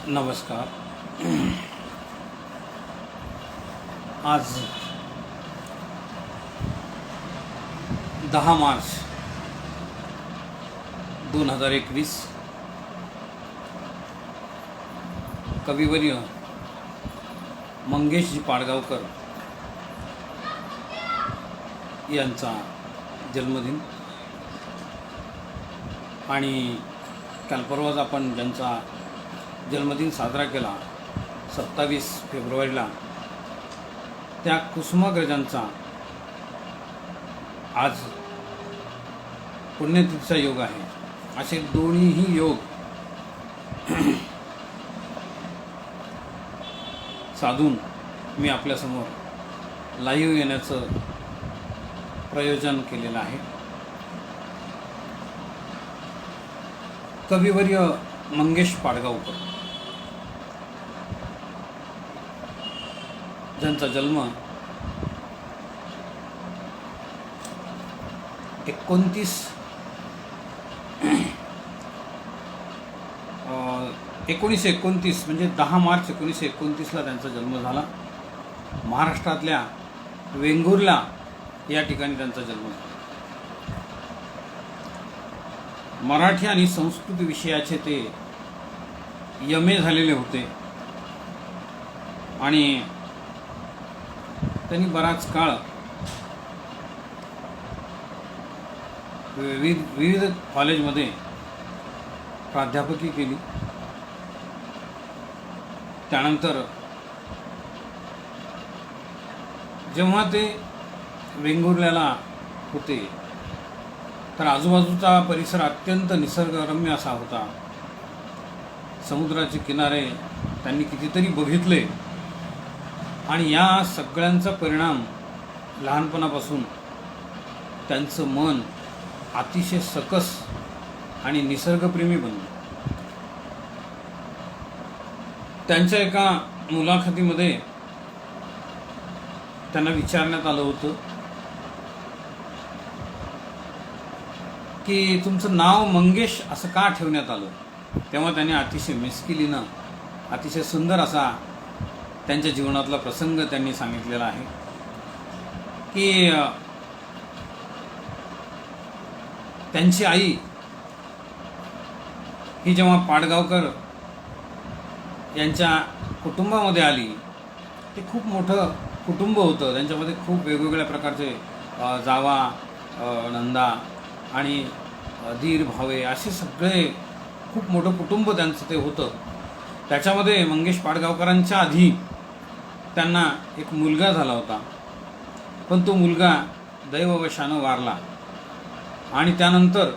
नमस्कार. आज 10 मार्च 2021 कविवर्य मंगेशजी पाडगावकर यांचा जन्मदिन आणि काल परवाच आपण ज्यांचा जन्मदिन साजरा केला 27 फेब्रुवारीला त्या कुसुमाग्रजांचा आज पुण्यतिथीचा योग आहे. असे दोन्हीही योग साधून मी आपल्यासमोर लाईव्ह येण्याचं प्रयोजन केलेलं आहे. कविवर्य मंगेश पाडगावकर ज्यांचा जन्म 1929 म्हणजे 10 मार्च 1929ला त्यांचा जन्म झाला. महाराष्ट्रातल्या वेंगुर्ला या ठिकाणी त्यांचा जन्म झाला. मराठी आणि संस्कृत विषयाचे ते MA झालेले होते आणि त्यांनी बराच काळ विविध कॉलेजमध्ये प्राध्यापकी केली. त्यानंतर जेव्हा ते वेंगुर्ल्याला होते तर आजूबाजूचा परिसर अत्यंत निसर्गरम्य असा होता. समुद्राचे किनारे त्यांनी कितीतरी बघितले आणि या सगळ्यांचा परिणाम लहानपणापासून त्यांचं मन अतिशय सकस आणि निसर्गप्रेमी बनलं. त्यांच्या एका मुलाखतीमध्ये त्यांना विचारण्यात आलं होतं की तुमचं नाव मंगेश असं का ठेवण्यात आलं. तेव्हा त्यांनी अतिशय मिस्किलीनं अतिशय सुंदर असा त्यांच्या जीवनातला प्रसंग त्यांनी सांगितलेला आहे की त्यांची आई ही जेव्हा पाडगावकर यांच्या कुटुंबामध्ये आली ते खूप मोठं कुटुंब होतं. त्यांच्यामध्ये खूप वेगवेगळ्या प्रकारचे जावा, नंदा आणि दीर भावे असे सगळे खूप मोठं कुटुंब त्यांचं ते होतं. त्याच्यामध्ये मंगेश पाडगावकरांच्या आधी त्यांना एक मुलगा झाला होता, पण तो मुलगा दैववशानं वारला आणि त्यानंतर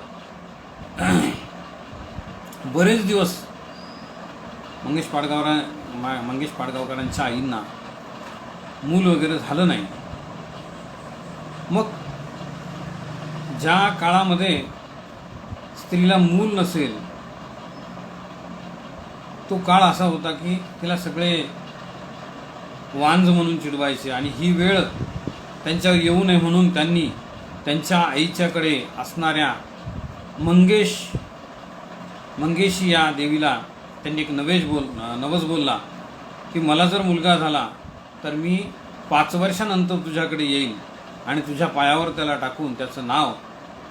बरेच दिवस मंगेश पाडगावकरांच्या आईंना मूल वगैरे झालं नाही. मग ज्या काळामध्ये स्त्रीला मूल नसेल तो काळ असा होता की तिला सगळे वांज म्हणून चिडवायचे आणि ही वेळ त्यांच्यावर येऊ नये म्हणून त्यांनी त्यांच्या आईच्याकडे असणाऱ्या मंगेशी या देवीला त्यांनी एक नवस बोलला की मला जर मुलगा झाला तर मी 5 वर्षानंतर तुझ्याकडे येईल आणि तुझ्या पायावर त्याला टाकून त्याचं नाव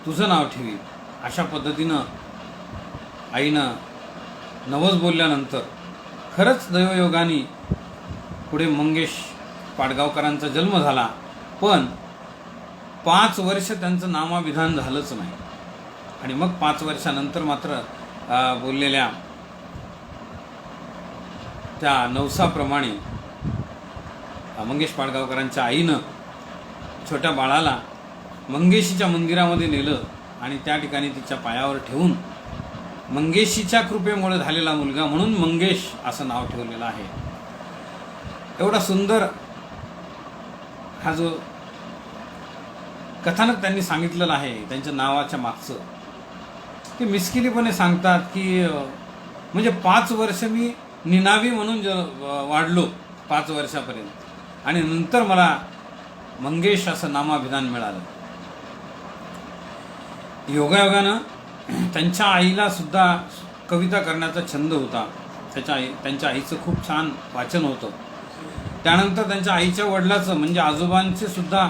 तुझं नाव ठेवील. अशा पद्धतीनं आईनं नवस बोलल्यानंतर खरंच दैवयोगाने पुढे मंगेश पाडगावकरांचा जन्म झाला. पण 5 वर्ष त्यांचं नामाभिधान झालंच नाही आणि मग 5 वर्षानंतर मात्र बोललेल्या त्या नवसाप्रमाणे मंगेश पाडगावकरांच्या आईनं छोट्या बाळाला मंगेशीच्या मंदिरामध्ये नेलं आणि त्या ठिकाणी तिच्या पायावर ठेवून मंगेशीच्या कृपेमुळे झालेला मुलगा म्हणून मंगेश असं नाव ठेवलेलं आहे. एवढा सुंदर हा जो कथानक त्यांनी सांगितलेलं आहे त्यांच्या नावाच्या मागचं, ते मिस्किलीपणे सांगतात की म्हणजे 5 वर्ष मी निनावी म्हणून वाढलो 5 वर्षापर्यंत आणि नंतर मला मंगेश असं नामाभिधान मिळालं. योगायोगानं त्यांच्या आईला सुद्धा कविता करण्याचा छंद होता त्यांच्या आईचं खूप छान वाचन होतं. त्यानंतर त्यांच्या आईच्या वडिलाचं म्हणजे आजोबांचे सुद्धा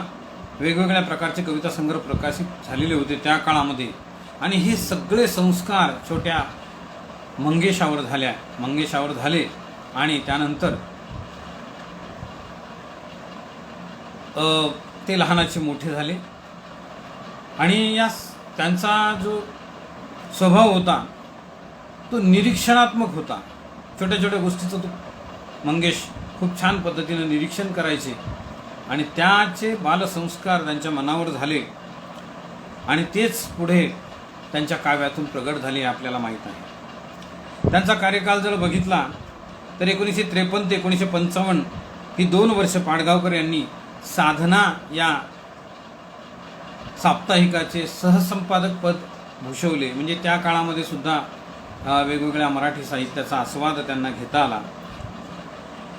वेगवेगळ्या प्रकारचे कविता संग्रह प्रकाशित झालेले होते त्या काळामध्ये. आणि हे सगळे संस्कार छोट्या मंगेशावर झाले. आणि त्यानंतर ते लहानाचे मोठे झाले. आणि त्यांचा जो स्वभाव होता तो निरीक्षणात्मक होता. छोट्या छोट्या गोष्टीचं तो मंगेश खूप छान पद्धतीनं निरीक्षण करायचे आणि त्याचे बालसंस्कार त्यांच्या मनावर झाले आणि तेच पुढे त्यांच्या काव्यातून प्रगट झाले आपल्याला माहीत आहे. त्यांचा कार्यकाल जर बघितला तर 1953 ते 1955 ही 2 वर्ष पाडगावकर यांनी साधना या साप्ताहिकाचे सहसंपादक पद भूषवले. म्हणजे त्या काळामध्ये सुद्धा वेगवेगळ्या मराठी साहित्याचा आस्वाद त्यांना घेता आला.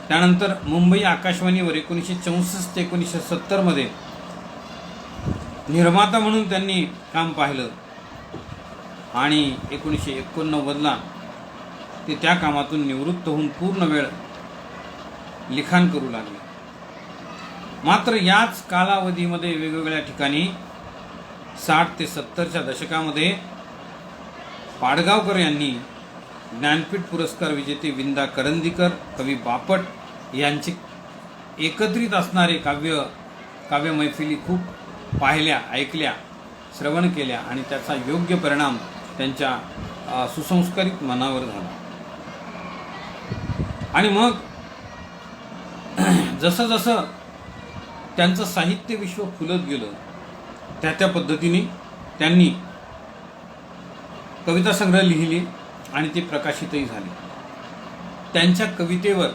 त्यानंतर मुंबई आकाशवाणीवर 1964 ते 1970 निर्माता म्हणून त्यांनी काम पाहिलं आणि 1989 ते त्या कामातून निवृत्त होऊन पूर्ण वेळ लिखाण करू लागले. मात्र याच कालावधीमध्ये वेगवेगळ्या ठिकाणी 60 ते 70च्या दशकामध्ये पाडगावकर यांनी ज्ञानपीठ पुरस्कार विजेते विंदा करंदीकर, कवी बापट यांचे एकत्रित असणारे काव्य मैफिली खूप पाहिल्या, ऐकल्या, श्रवण केल्या आणि त्याचा योग्य परिणाम त्यांच्या सुसंस्कारित मनावर झाला. आणि मग जसं जसं त्यांचं साहित्य विश्व फुलत गेलं त्या पद्धतीने त्यांनी कविता संग्रह लिहिले आणि ते प्रकाशितही झाले. त्यांच्या कवितेवर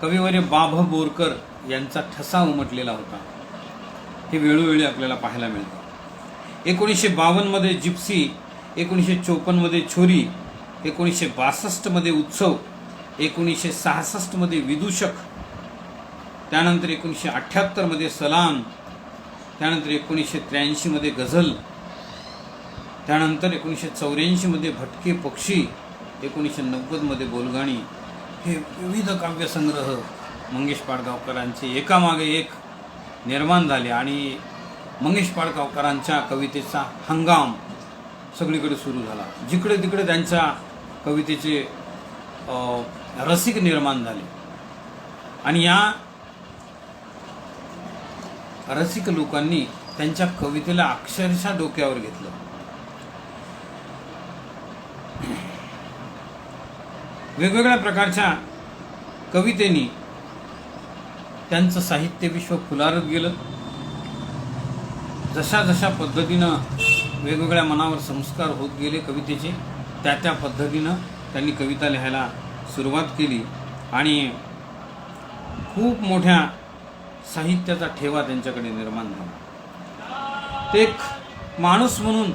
कविवर्य बाभ बोरकर यांचा ठसा उमटलेला होता. हे वेळोवेळी आपल्याला पाहायला मिळतं. 1952 जिप्सी, 1954 छोरी, 1962 उत्सव, 1966 विदूषक, त्यानंतर 1978 सलाम, त्यानंतर 1983 गझल, त्यानंतर 1984 भटके पक्षी, 1990 बोलगाणी हे विविध काव्यसंग्रह मंगेश पाडगावकरांचे एकामागे एक निर्माण झाले आणि मंगेश पाडगावकरांच्या कवितेचा हंगाम सगळीकडे सुरू झाला. जिकडे तिकडे त्यांच्या कवितेचे रसिक निर्माण झाले आणि या रसिक लोकांनी त्यांच्या कवितेला अक्षरशः डोक्यावर घेतलं. वेगवेगळ्या प्रकारच्या कवितेनी त्यांचं साहित्य विश्व फुलारत गेलं. जशा जशा पद्धतीनं वेगवेगळ्या मनावर संस्कार होत गेले कवितेचे त्या पद्धतीनं त्यांनी कविता लिहायला सुरुवात केली आणि खूप मोठ्या साहित्याचा ठेवा त्यांच्याकडे निर्माण झाला. ते एक माणूस म्हणून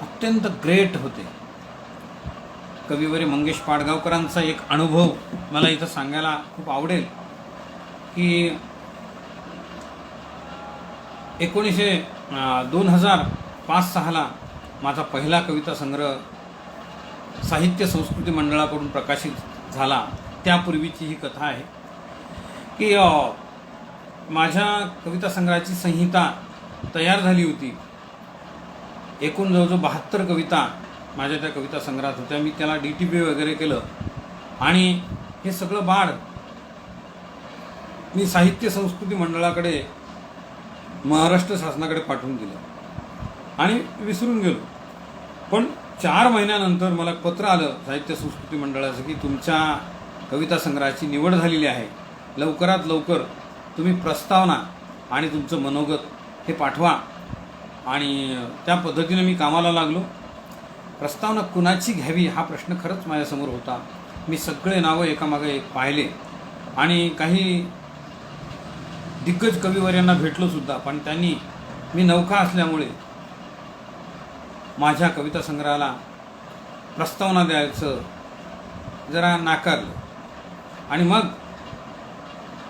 अत्यंत ग्रेट होते. कविवर्य मंगेश पाडगावकरांचा एक अनुभव मला इथं सांगायला खूप आवडेल की 2005-06 माझा पहिला कविता संग्रह साहित्य संस्कृती मंडळाकडून प्रकाशित झाला. त्यापूर्वीची ही कथा आहे की माझ्या कविता संग्रहाची संहिता तयार झाली होती. एकूण जवळजवळ 72 कविता माझ्या त्या कविता संग्रहात होत्या. मी त्याला DTP वगैरे केलं आणि हे सगळं बाळ मी साहित्य संस्कृती मंडळाकडे महाराष्ट्र शासनाकडे पाठवून दिलं आणि विसरून गेलो. पण 4 महिन्यानंतर मला पत्र आलं साहित्य संस्कृती मंडळाचं की तुमच्या कविता संग्रहाची निवड झालेली आहे, लवकरात लवकर तुम्ही प्रस्तावना आणि तुमचं मनोगत हे पाठवा. आणि त्या पद्धतीने मी कामाला लागलो. प्रस्तावना कुणाची घ्यावी हा प्रश्न खरंच माझ्यासमोर होता. मी सगळे नावं एकामागे एक पाहिले आणि काही दिग्गज कविवर्यांना भेटलो सुद्धा, पण त्यांनी मी नौका असल्यामुळे माझ्या कविता संग्रहाला प्रस्तावना द्यायचं जरा नाकारलं. आणि मग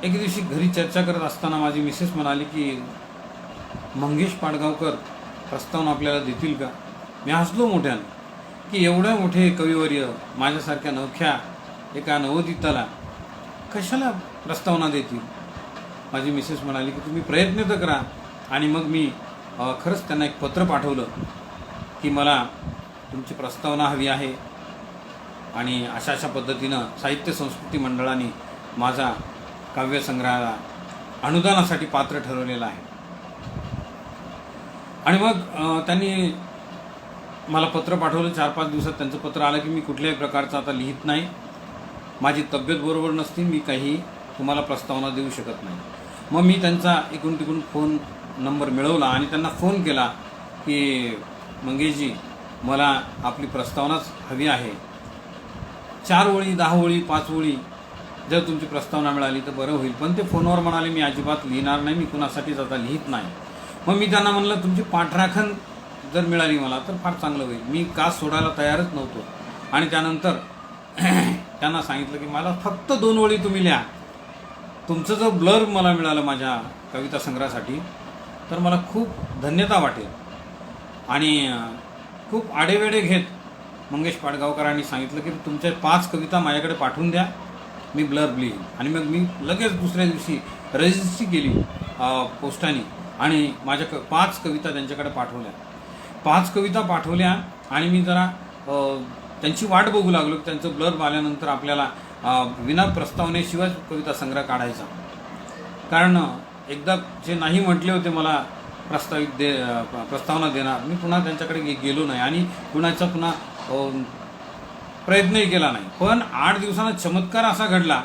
एक दिवशी घरी चर्चा करत असताना माझी मिसेस म्हणाली की मंगेश पाडगावकर प्रस्तावना आपल्याला देतील का? मी हसलो मोठ्यानं की एवढे मोठे कविवर्य माझ्यासारख्या नवख्या एका नवोदिताला कशाला प्रस्तावना देतील. माझी मिसेस म्हणाली की तुम्ही प्रयत्न तर करा. आणि मग मी खरंच त्यांना एक पत्र पाठवलं की मला तुमची प्रस्तावना हवी आहे आणि अशा अशा पद्धतीनं साहित्य संस्कृती मंडळाने माझा काव्यसंग्रहाला अनुदानासाठी पात्र ठरवलेलं आहे. आणि मग त्यांनी मला पत्र पाठवलं. 4-5 दिवसात त्यांचं पत्र आलं की मी कुठल्याही प्रकारचं आता लिहित नाही, माझी तब्येत बरोबर नसती, मी काही तुम्हाला प्रस्तावना देऊ शकत नाही. मग मी त्यांचा इकडून तिकडून फोन नंबर मिळवला आणि त्यांना फोन केला की मंगेशजी, मला आपली प्रस्तावनाच हवी आहे. 4 ओळी, 10 ओळी, 5 ओळी जर तुमची प्रस्तावना मिळाली तर बरं होईल. पण ते फोनवर म्हणाले मी अजिबात लिहिणार नाही, मी कुणासाठीच आता लिहित नाही. मग मी त्यांना म्हणलं तुमची पाठराखण जर मिळाली मला तर फार चांगलं होईल. मी कास सोडायला तयारच नव्हतो. आणि त्यानंतर त्यांना सांगितलं की मला फक्त 2 ओळी तुम्ही लिहा. तुमचं जर ब्लर मला मिळालं माझ्या कविता संग्रहासाठी तर मला खूप धन्यता वाटेल. आणि खूप आडेवेडे घेत मंगेश पाडगावकरांनी सांगितलं की तुमच्या 5 कविता माझ्याकडे पाठवून द्या, मी ब्लर लिहीन. आणि मग मी लगेच दुसऱ्या दिवशी रजिस्ट्री केली पोस्टाने आणि माझ्या 5 कविता त्यांच्याकडे पाठवल्या. 5 कविता पाठवल्या आणि मी जरा त्यांची वाट बघू लागलो की त्यांचं ब्लर आल्यानंतर आपल्याला विना प्रस्तावनेशिवाय कविता संग्रह काढायचा. कारण एकदा जे नाही म्हटले होते मला प्रस्तावना देणार, मी पुन्हा त्यांच्याकडे गेलो नाही आणि कुणाचा पुन्हा प्रयत्नही केला नाही. पण 8 दिवसांना चमत्कार असा घडला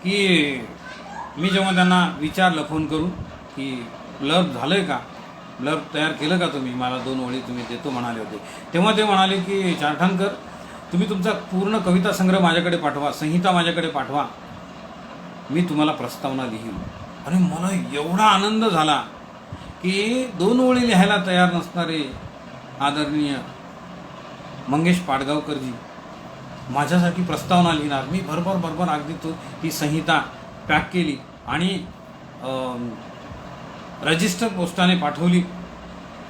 की मी जेव्हा त्यांना विचारलं फोन करून की ब्लर झालं आहे का, ब्लर तयार केलं का तुम्ही, मला 2 ओळी तुम्ही देतो म्हणाले होते, तेव्हा ते म्हणाले की चारठाणकर तुम्ही तुमचा पूर्ण कविता संग्रह माझ्याकडे पाठवा, संहिता माझ्याकडे पाठवा, मी तुम्हाला प्रस्तावना लिहीन. आणि मला एवढा आनंद झाला की 2 ओळी लिहायला तयार नसणारे आदरणीय मंगेश पाडगावकरजी माझ्यासाठी प्रस्तावना लिहिणार. मी बरोबर अगदी ही संहिता पॅक केली आणि रजिस्टर पोस्टाने पाठवली.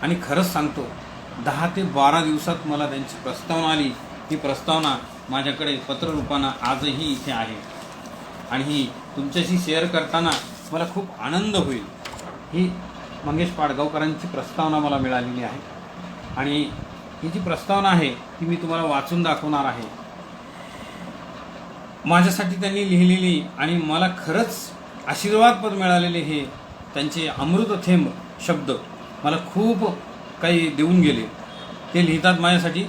आणि खरंच सांगतो 10 ते 12 दिवसात मला त्यांची प्रस्तावना आली. ही प्रस्तावना माझ्याकडे पत्ररूपानं आजही इथे आहे आणि ही तुमच्याशी शेअर करताना मला खूप आनंद होईल. ही मंगेश पाडगावकरांची प्रस्तावना मला मिळालेली आहे आणि ही जी प्रस्तावना आहे ती मी तुम्हाला वाचून दाखवणार आहे. माझ्यासाठी त्यांनी लिहिलेली आणि मला खरंच आशीर्वादपद मिळालेले हे त्यांचे अमृतथेंब शब्द मला खूप काही देऊन गेले. ते लिहितात माझ्यासाठी,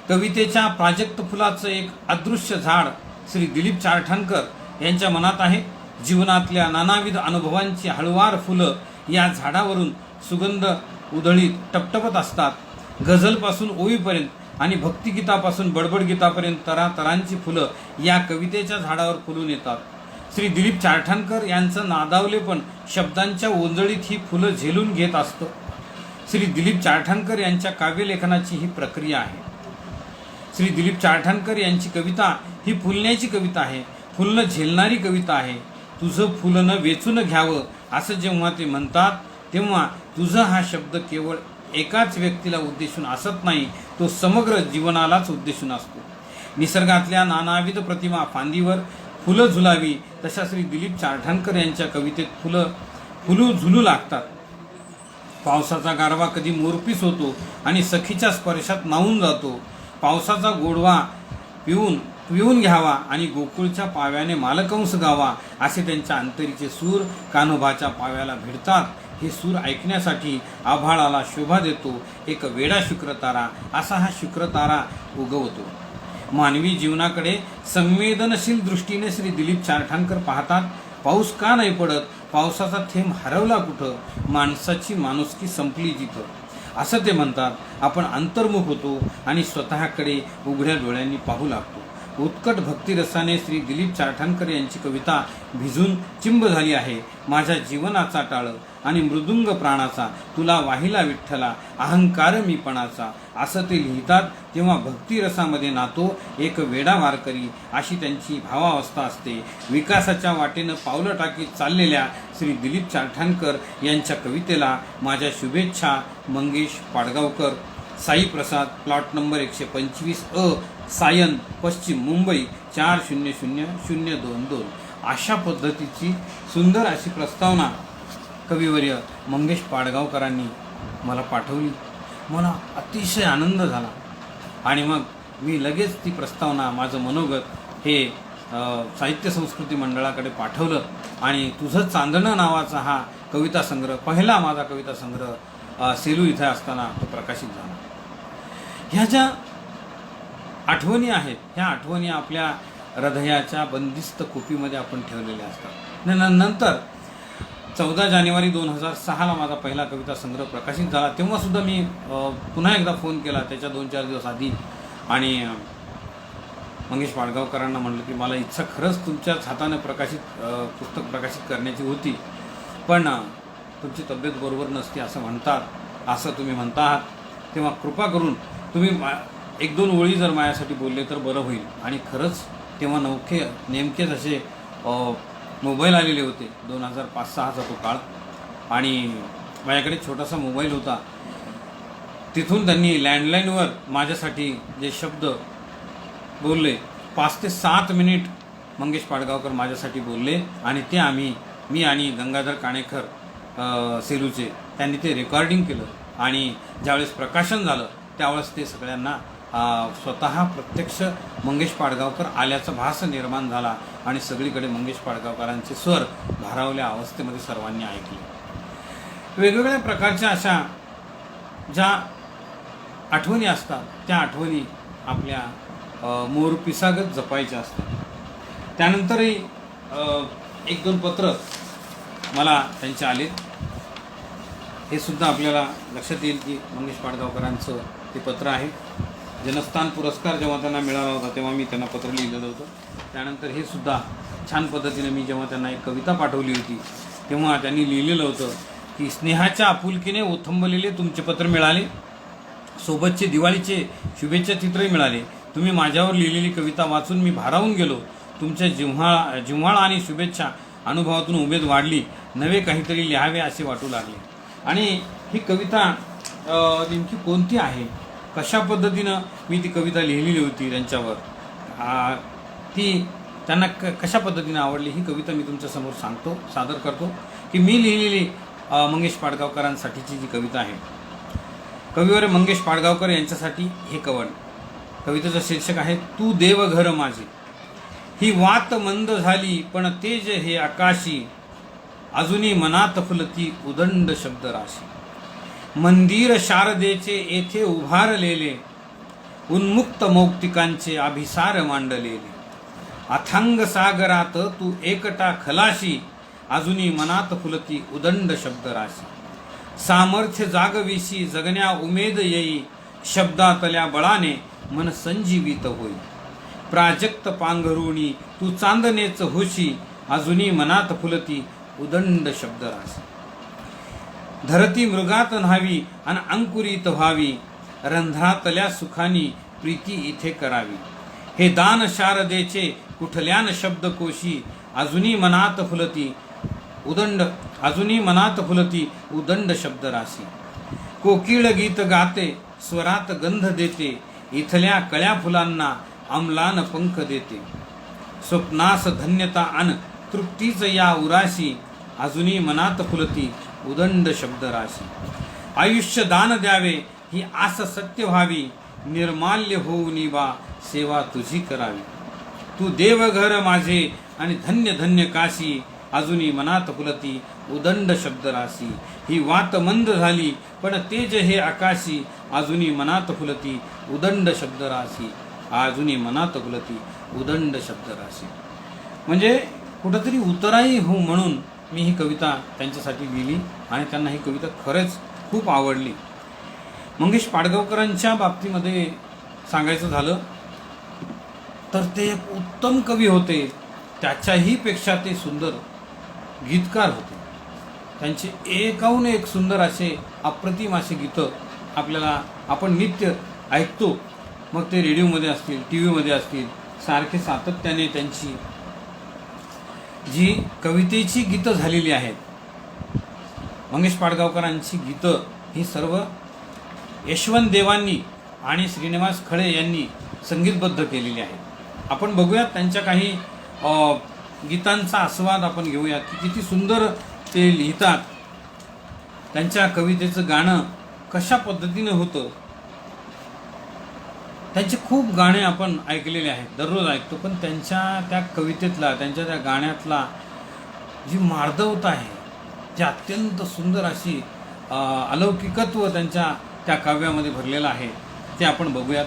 कवितेच्या प्राजक्त फुलाचं एक अदृश्य झाड श्री दिलीप चारठाणकर यांच्या मनात आहे. जीवनातल्या नानाविध अनुभवांची हळुवार फुलं या झाडावरून सुगंध उधळीत टपटपत असतात. गझलपासून ओवीपर्यंत आणि भक्तिगीतापासून बडबडगीतापर्यंत तरातरांची फुलं या कवितेच्या झाडावर फुलून येतात. श्री दिलीप चारठाणकर यांचं नादावलेपण शब्दांच्या ओंजळीत ही फुलं झेलून घेत असतं. श्री दिलीप चारठाणकर यांच्या काव्यलेखनाची ही प्रक्रिया आहे. श्री दिलीप चारठाणकर यांची कविता ही फुलण्याची कविता आहे, फुलणं झेलणारी कविता आहे. तुझं फुलनं वेचून घ्यावं असं जेव्हा ते म्हणतात तेव्हा तुझं हा शब्द केवळ एकाच व्यक्तीला उद्देशून असत नाही, तो समग्र जीवनालाच उद्देशून असतो. निसर्गातल्या नानाविध प्रतिमा फांदीवर फुलं झुलावी तशा श्री दिलीप चारठाणकर यांच्या कवितेत फुलं झुलू लागतात. पावसाचा गारवा कधी मोरपीस होतो आणि सखीच्या स्पर्शात नावून जातो. पावसाचा गोडवा पिऊन घ्यावा आणि गोकुळच्या पाव्याने मालकंस गावा असे त्यांच्या अंतरीचे सूर कान्होबाच्या पाव्याला भिडतात. हे सूर ऐकण्यासाठी आभाळाला शोभा देतो एक वेडा शुक्रतारा, असा हा शुक्रतारा उगवतो. मानवी जीवनाकडे संवेदनशील दृष्टीने श्री दिलीप चारठाणकर पाहतात. पाऊस का नाही पडत, पावसाचा थेंब हरवला कुठं, माणसाची माणुसकी संपली जिथं असं ते म्हणतात. आपण अंतर्मुख होतो आणि स्वतःकडे उघड्या डोळ्यांनी पाहू लागतो. उत्कट भक्तिरसाने श्री दिलीप चारठाणकर यांची कविता भिजून चिंब झाली आहे. माझ्या जीवनाचा टाळ आणि मृदुंग प्राणाचा, तुला वाहिला विठ्ठला अहंकार मीपणाचा, असं ते लिहितात. तेव्हा भक्तिरसामध्ये नातो एक वेडा वारकरी अशी त्यांची भावावस्था असते. विकासाच्या वाटेनं पावलं टाकीत चाललेल्या श्री दिलीप चारठाणकर यांच्या कवितेला माझ्या शुभेच्छा. मंगेश पाडगावकर, साई प्रसाद, प्लॉट नंबर 125 अ, सायन, पश्चिम मुंबई 400022. अशा पद्धतीची सुंदर अशी प्रस्तावना कविवर्य मंगेश पाडगावकरांनी मला पाठवली. मला अतिशय आनंद झाला आणि मग मी लगेच ती प्रस्तावना, माझं मनोगत हे साहित्य संस्कृती मंडळाकडे पाठवलं आणि तुझं चांदणं नावाचा हा कविता संग्रह, पहिला माझा कविता संग्रह सेलू इथे असताना तो प्रकाशित झाला. ह्या ज्या आठवणी आहेत, ह्या आठवणी आपल्या हृदयाच्या बंदिस्त कुपीमध्ये आपण ठेवलेल्या असतात. नंतर 14 जानेवारी 2006ला माझा पहिला कविता संग्रह प्रकाशित झाला. तेव्हासुद्धा मी पुन्हा एकदा फोन केला त्याच्या 2-4 दिवस आधी आणि मंगेश पाडगावकरांना म्हटलं की मला इच्छा खरंच तुमच्याच हाताने पुस्तक प्रकाशित करण्याची होती, पण तुमची तब्येत बरोबर नसते असं म्हणतात, असं तुम्ही म्हणता आहात, तेव्हा कृपा करून तुम्ही 1-2 ओळी जर माझ्यासाठी बोलले तर बरं होईल. आणि खरंच तेव्हा नेमकेच असे मोबाईल आलेले होते, 2005-06चा तो काळ, आणि माझ्याकडे छोटासा मोबाईल होता. तिथून त्यांनी लँडलाईनवर माझ्यासाठी जे शब्द बोलले, 5 ते 7 मिनिट मंगेश पाडगावकर माझ्यासाठी बोलले आणि ते मी आणि गंगाधर काणेकर सेलूचे, त्यांनी ते रेकॉर्डिंग केलं आणि ज्यावेळेस प्रकाशन झालं त्यावेळेस ते सगळ्यांना स्वतः प्रत्यक्ष मंगेश पाडगावकर आल्याचा भास निर्माण झाला आणि सगळीकडे मंगेश पाडगावकरांचे स्वर भारावल्या अवस्थेमध्ये सर्वांनी ऐकले. वेगवेगळ्या प्रकारच्या अशा ज्या आठवणी असतात त्या आठवणी आपल्या मोरपिसागत जपायच्या असतात. त्यानंतरही 1-2 पत्र मला त्यांचे आले. हे सुद्धा आपल्याला लक्षात येईल की मंगेश पाडगावकरांचं ते पत्र आहे. जनस्थान पुरस्कार जेव्हा त्यांना मिळाला होता तेव्हा मी त्यांना पत्र लिहिलेलं होतं. त्यानंतर हे सुद्धा छान पद्धतीने मी जेव्हा त्यांना एक कविता पाठवली होती तेव्हा त्यांनी लिहिलेलं होतं की स्नेहाच्या आपुलकीने ओथंबलेले तुमचे पत्र मिळाले, सोबतचे दिवाळीचे शुभेच्छा चित्रही मिळाले. तुम्ही माझ्यावर लिहिलेली कविता वाचून मी भारावून गेलो. तुमच्या जिव्हाळा आणि शुभेच्छा अनुभवातून उमेद वाढली. नवे काहीतरी लिहावे असे वाटू लागले. आणि ही कविता नेमकी कोणती आहे, कशा पद्धतीनं मी ती कविता लिहिलेली होती त्यांच्यावर, ती त्यांना कशा पद्धतीने आवडली ही कविता मी तुमच्यासमोर सादर करतो की मी लिहिलेली मंगेश पाडगावकरांसाठीची जी कविता आहे. कविवर मंगेश पाडगावकर यांच्यासाठी हे कवन. कवितेचं शीर्षक आहे तू देवघर माझे. ही वात मंद झाली पण तेज हे आकाशी, अजूनी मनात फुलती उदंड शब्द राशी. मंदिर शारदेचे येथे उभारलेले, उन्मुक्त मौक्तिकांचे अभिसार मांडलेले. अथांग सागरात तू एकटा खलाशी, अजूनी मनात फुलती उदंड शब्द राशी. सामर्थ्य जागविशी जगण्या उमेद येई, शब्दातल्या बळाने मन संजीवित होई. प्राजक्त पांघरुणी तू चांदनेच होशी, अजूनी मनात फुलती उदंड शब्द राशी. धरती मृगात न्हावी आणि अंकुरित व्हावी, रंध्रातल्या सुखानी प्रीती इथे करावी. हे दान शारदेचे कुठल्यान शब्दकोशी, अजूनी मनात फुलती उदंड शब्द राशी. कोकिळ गीत गाते स्वरात गंध देते, इथल्या कळ्या फुलांना अमलान पंख देते. स्वप्नास धन्यता अन तृप्तीच या उराशी, अजूनी मनात फुलती उदंड शब्द राशी. आयुष्य दान द्यावे ही आस सत्य व्हावी, निर्माल्य होऊनी बा सेवा तुझी करावी. तू देवघर माझे आणि धन्य धन्य काशी, अजूनी मनात फुलती उदंड शब्द राशी. ही वात मंद झाली पण तेज हे आकाशी, अजूनी मनात फुलती उदंड शब्द राशी. अजूनी मनात फुलती उदंड शब्द राशी. म्हणजे कुठंतरी उतराई हो म्हणून मी ही कविता त्यांच्यासाठी लिहिली आणि त्यांना ही कविता खरंच खूप आवडली. मंगेश पाडगावकरांच्या बाबतीमध्ये सांगायचं झालं तर ते एक उत्तम कवी होते. त्याच्याही पेक्षा ते सुंदर गीतकार होते. त्यांचे एकाहून एक सुंदर असे अप्रतिम असे गीतं आपण नित्य ऐकतो. मग ते रेडिओमध्ये असतील, टी व्हीमध्ये असतील, सारखे सातत्याने त्यांची जी कवितेची गीतं झालेली आहेत, मंगेश पाडगावकरांची गीतं ही सर्व यशवंत देवांनी आणि श्रीनिवास खळे यांनी संगीतबद्ध केलेली आहे. आपण बघूयात त्यांच्या काही गीतांचा आस्वाद आपण घेऊयात की किती सुंदर ते लिहितात. त्यांच्या कवितेचं गाणं कशा पद्धतीनं होतं. त्यांचे खूप गाणे आपण ऐकलेले आहेत, दररोज ऐकतो, पण त्यांच्या त्या कवितेतला, त्यांच्या त्या गाण्यातला जी मार्दवता आहे, जी अत्यंत सुंदर अशी अलौकिकत्व त्यांच्या त्या काव्यामध्ये भरलेलं आहे, ते आपण बघूयात.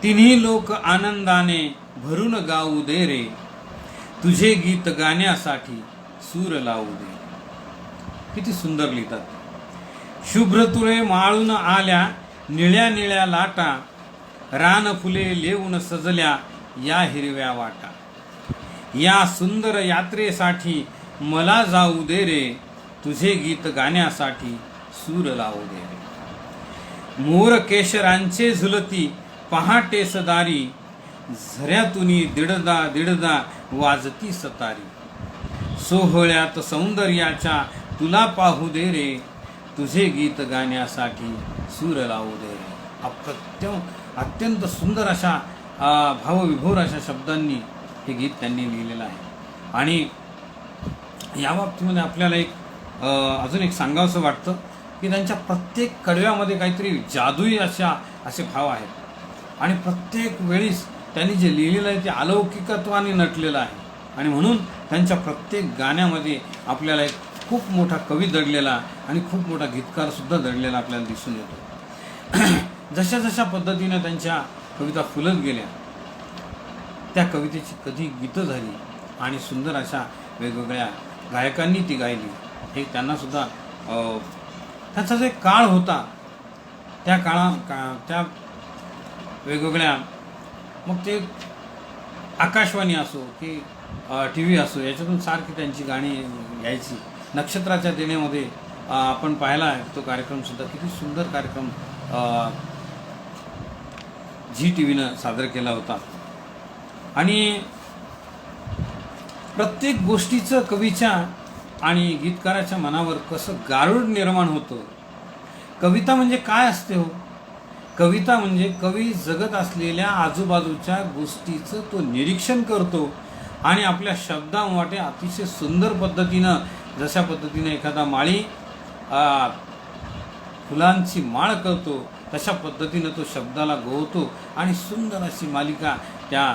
तिन्ही लोक आनंदाने भरून गाऊ दे रे, तुझे गीत गाण्यासाठी सूर लावू दे. किती सुंदर लिहितात. शुभ्र तुळे माळून आल्या निळ्या निळ्या लाटा, रान फुले लेवून सजल्या या हिरव्या वाटा. या सुंदर यात्रेसाठी मला जाऊ दे रे, तुझे गीत गाण्यासाठी सूर लावू दे रे. मोर केशरांचे झुलती पहाटे सदारी, झऱ्यातुनी दिडदा दिडदा वाजती सतारी. सोहळ्यात सौंदर्याच्या तुला पाहू दे रे, तुझे गीत गाण्यासाठी सूर लावू दे रे. अत्यंत सुंदर अशा भावविभोर अशा शब्दांनी हे गीत त्यांनी लिहिलेलं आहे. आणि या बाबतीमध्ये आपल्याला अजून एक सांगावंसं वाटतं की त्यांच्या प्रत्येक कडव्यामध्ये काहीतरी जादुई असे भाव आहेत. आणि प्रत्येक वेळीस त्यांनी जे लिहिलेलं आहे ते अलौकिकत्वाने नटलेलं आहे. आणि म्हणून त्यांच्या प्रत्येक गाण्यामध्ये आपल्याला एक खूप मोठा कवी दडलेला आणि खूप मोठा गीतकारसुद्धा दडलेला आपल्याला दिसून येतो. जशा जशा पद्धतीनं त्यांच्या कविता फुलत गेल्या, त्या कवितेची कधी गीतं झाली आणि सुंदर अशा वेगवेगळ्या गायकांनी ती गायली. हे त्यांनासुद्धा त्यांचा जो एक काळ होता, त्या त्या वेगवेगळ्या, मग ते आकाशवाणी असो की टी व्ही असो, याच्यातून सारखी त्यांची गाणी यायची. नक्षत्राच्या देण्यामध्ये आपण पाहिला आहे तो कार्यक्रमसुद्धा, किती सुंदर कार्यक्रम झी टी व्हीनं सादर केला होता. आणि प्रत्येक गोष्टीचं कवीच्या आणि गीतकाराच्या मनावर कसं गारुड निर्माण होतं. कविता म्हणजे काय असते हो? कविता म्हणजे कवी जगत असलेल्या आजूबाजूच्या गोष्टीचं तो निरीक्षण करतो आणि आपल्या शब्दांवाटे अतिशय सुंदर पद्धतीनं, जशा पद्धतीने एखादा माळी फुलांची माळ करतो तशा पद्धतीनं तो शब्दाला गोवतो आणि सुंदर अशी मालिका त्या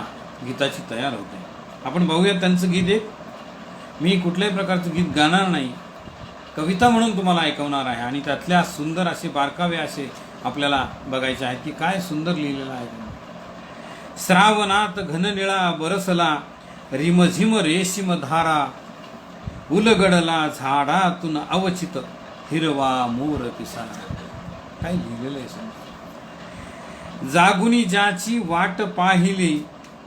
गीताची तयार होते. आपण बघूया त्यांचं गीत. एक मी कुठल्याही प्रकारचं गीत गाणार नाही, कविता म्हणून तुम्हाला ऐकवणार आहे. आणि त्यातल्या सुंदर असे बारकावे असे आपल्याला बघायचे आहेत की काय सुंदर लिहिलेलं आहे. श्रावणात घननिळा बरसला, रिमझिम रेशीम धारा, उलगडला झाडातून अवचित हिरवा मोर पिसारा. काय लिहिलेलं आहे. जागुनी ज्याची वाट पाहिली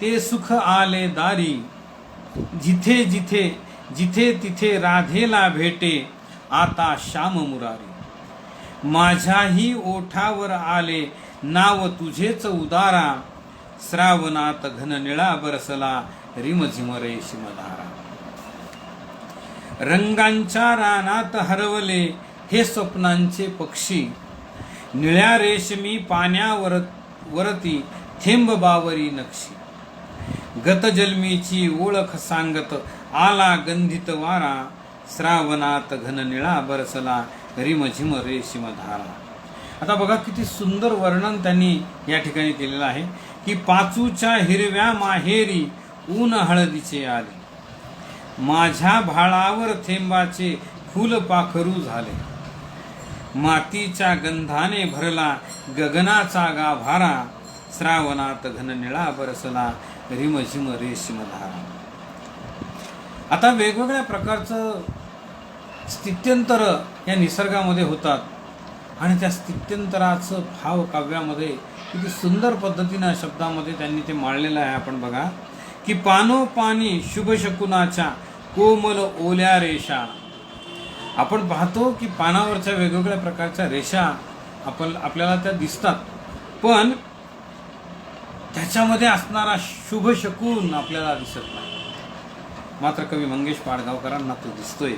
ते सुख आले दारी, जिथे जिथे जिथे तिथे राधेला भेटे आता श्याम मुरारी. माझ्याही ओठावर आले नाव तुझेच उदारा, श्रावणात घननिळा बरसला, रिमझिम रेशीम धारा. रंगांच्या रानात हरवले हे स्वप्नांचे पक्षी, निळ्या रेशमी पाण्यावर वरती थेंब बावरी नक्षी. गतजन्मीची ओळख सांगत आला गंधित वारा, श्रावणात घननिळा बरसला, रिमझिम रेशीम धारा. आता बघा किती सुंदर वर्णन त्यांनी या ठिकाणी केलेलं आहे की पाचूच्या हिरव्या माहेरी ऊन हळदीचे आले, माझ्या भाळावर थेंबाचे फूल पाखरू झाले, मातीच्या गंधाने भरला गगनाचा गाभारा, श्रावणात घननिळा बरसला, रिमझिम रेशीम धारा. आता वेगवेगळ्या प्रकारचं स्थित्यंतर या निसर्गामध्ये होतात आणि त्या स्थित्यंतराचं भाव काव्यामध्ये किती सुंदर पद्धतीनं शब्दामध्ये त्यांनी ते मांडलेलं आहे. आपण बघा की पानोपानी शुभशकुनाच्या कोमल ओल्या रेषा. आपण पाहतो की पानावरच्या वेगवेगळ्या प्रकारच्या रेषा आपल्याला त्या दिसतात, पण त्याच्यामध्ये असणारा शुभ शकून आपल्याला दिसत नाही. मात्र कवी मंगेश पाडगावकरांना तो दिसतोय.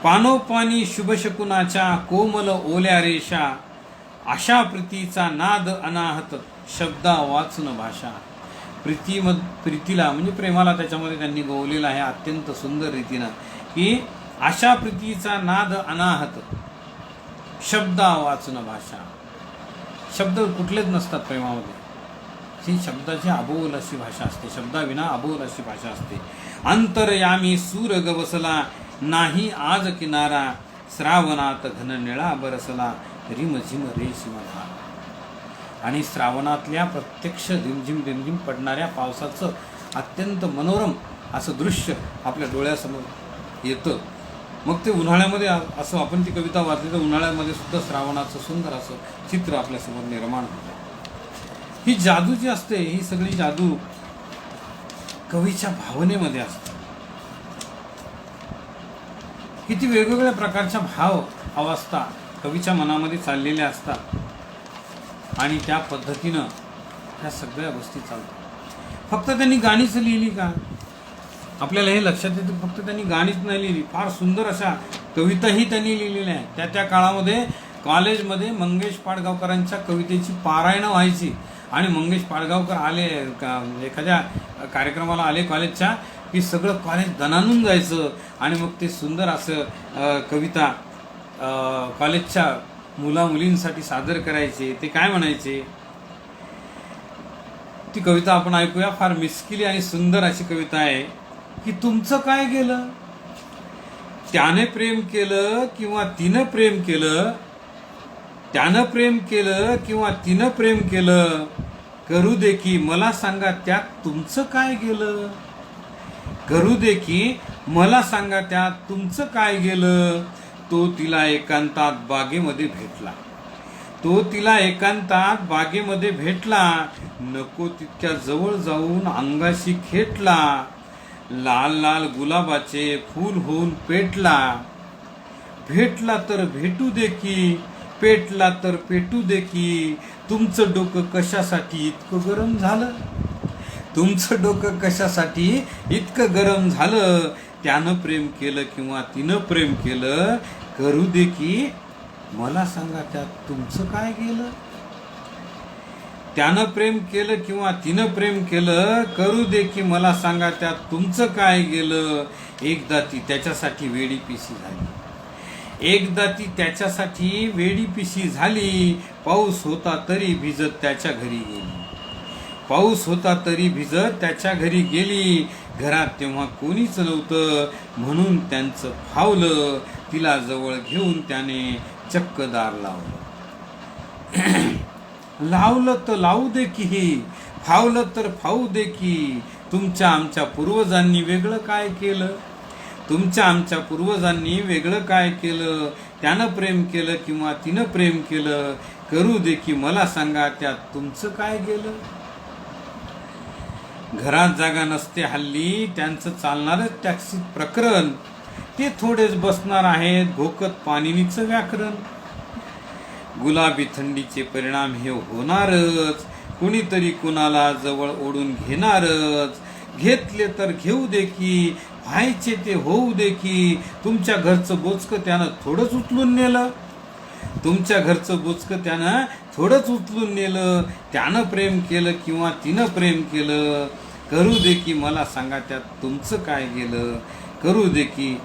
पानोपानी शुभशकुनाच्या कोमल ओल्या रेषा, अशा प्रीतीचा नाद अनाहत, शब्दा वाचून भाषा. प्रीतीला म्हणजे प्रेमाला त्याच्यामध्ये त्यांनी गोवलेलं आहे अत्यंत सुंदर रीतीनं की अशा प्रीतीचा नाद अनाहत, शब्दा वाचून भाषा. शब्द कुठलेच नसतात प्रेमामध्ये, ही शब्दाची अबोल अशी भाषा असते, शब्दाविना अबोल अशी भाषा असते. अंतरयामी सूर गवसला, नाही आज किनारा, श्रावणात घन निळा बरसला, रिमझिम रेशिमधारा. आणि श्रावणातल्या प्रत्यक्ष रिमझिम रिमझिम पडणाऱ्या पावसाचं अत्यंत मनोरम असं दृश्य आपल्या डोळ्यासमोर येतं. मग ते उन्हाळ्यामध्ये असं आपण ती कविता वाचली तर उन्हाळ्यामध्ये सुद्धा श्रावणाचं सुंदर असं चित्र आपल्यासमोर निर्माण होतं. ही जादू जी असते, ही सगळी जादू कवीच्या भावनेमध्ये असते. किती वेगवेगळ्या प्रकारच्या भाव अवस्था कवीच्या मनामध्ये चाललेल्या असतात आणि त्या पद्धतीनं ह्या सगळ्या गोष्टी चालतात. फक्त त्यांनी गाणीच लिहिली का, आपल्याला हे लक्षात येतं. फक्त त्यांनी गाणीच नाही लिहिली, फार सुंदर अशा कविताही त्यांनी लिहिलेल्या आहेत. त्या काळामध्ये कॉलेजमध्ये मंगेश पाडगावकरांच्या कवितेची पारायणं व्हायची आणि मंगेश पाडगावकर आले एखाद्या कार्यक्रमाला आले कॉलेजच्या की सगळं कॉलेज दणानून जायचं आणि मग ते सुंदर असं कविता कॉलेजच्या मुलामुलींसाठी सादर करायचे. ते काय म्हणायचे ती कविता आपण ऐकूया. फार मिस्किली आणि सुंदर अशी कविता आहे की तुमचं काय गेलं, त्याने प्रेम केलं किंवा तिनं प्रेम केलं, त्यानं प्रेम केलं किंवा तिनं प्रेम केलं, करू दे की मला सांगा त्यात तुमचं काय गेलं, करू दे की मला सांगा त्यात तुमचं काय गेलं. तो तिला एकांतात बागेमध्ये भेटला, तो तिला एकांतात बागेमध्ये भेटला, नको तितक्या जवळ जाऊन अंगाशी खेटला, लाल लाल गुलाबाचे फूल होऊन पेटला, भेटला तर भेटू दे की, पेटला तर पेटू दे की, तुमचं डोकं कशासाठी इतकं गरम झालं, तुमचं डोकं कशासाठी इतकं गरम झालं, त्यानं प्रेम केलं किंवा तिनं प्रेम केलं, करू दे की मला सांगा त्यात तुमचं काय गेलं, त्यानं प्रेम केलं किंवा तिनं प्रेम केलं, करू दे की मला सांगा त्यात तुमचं काय गेलं. एकदा ती त्याच्यासाठी वेडी पिशी झाली, एकदा ती त्याच्यासाठी वेडी पिशी झाली, पाऊस होता तरी भिजत त्याच्या घरी गेली, पाऊस होता तरी भिजत त्याच्या घरी गेली. घरात तेव्हा कोणीच नव्हतं म्हणून त्यांचं फावलं, तिला जवळ घेऊन त्याने चक्क दार लावलं. लावलं तर लावू दे की, फावलं तर फावू दे की, तुमच्या आमच्या पूर्वजांनी वेगळं काय केलं, तुमच्या आमच्या पूर्वजांनी वेगळं काय केलं, त्यानं प्रेम केलं किंवा तिनं प्रेम केलं, करू दे की मला सांगा त्यात तुमचं काय गेलं. घरात जागा नसते हल्ली त्यांचं चालणारच टॅक्सी प्रकरण, ते थोडेच बसणार आहेत भोकत पाणीनीचं व्याकरण. गुलाबी थंडीचे परिणाम हे होणारच, कुणीतरी कुणाला जवळ ओढून घेणारच, घेतले तर घेऊ दे की, व्हायचे ते होऊ दे की, तुमच्या घरचं बोचकं त्यानं थोडंच उचलून नेलं, तुमच्या घरचं बोचकं त्यानं थोडंच उचलून नेलं, त्यानं प्रेम केलं किंवा तिनं प्रेम केलं, करू दे की मला सांगा त्यात तुमचं काय गेलं, करू दे की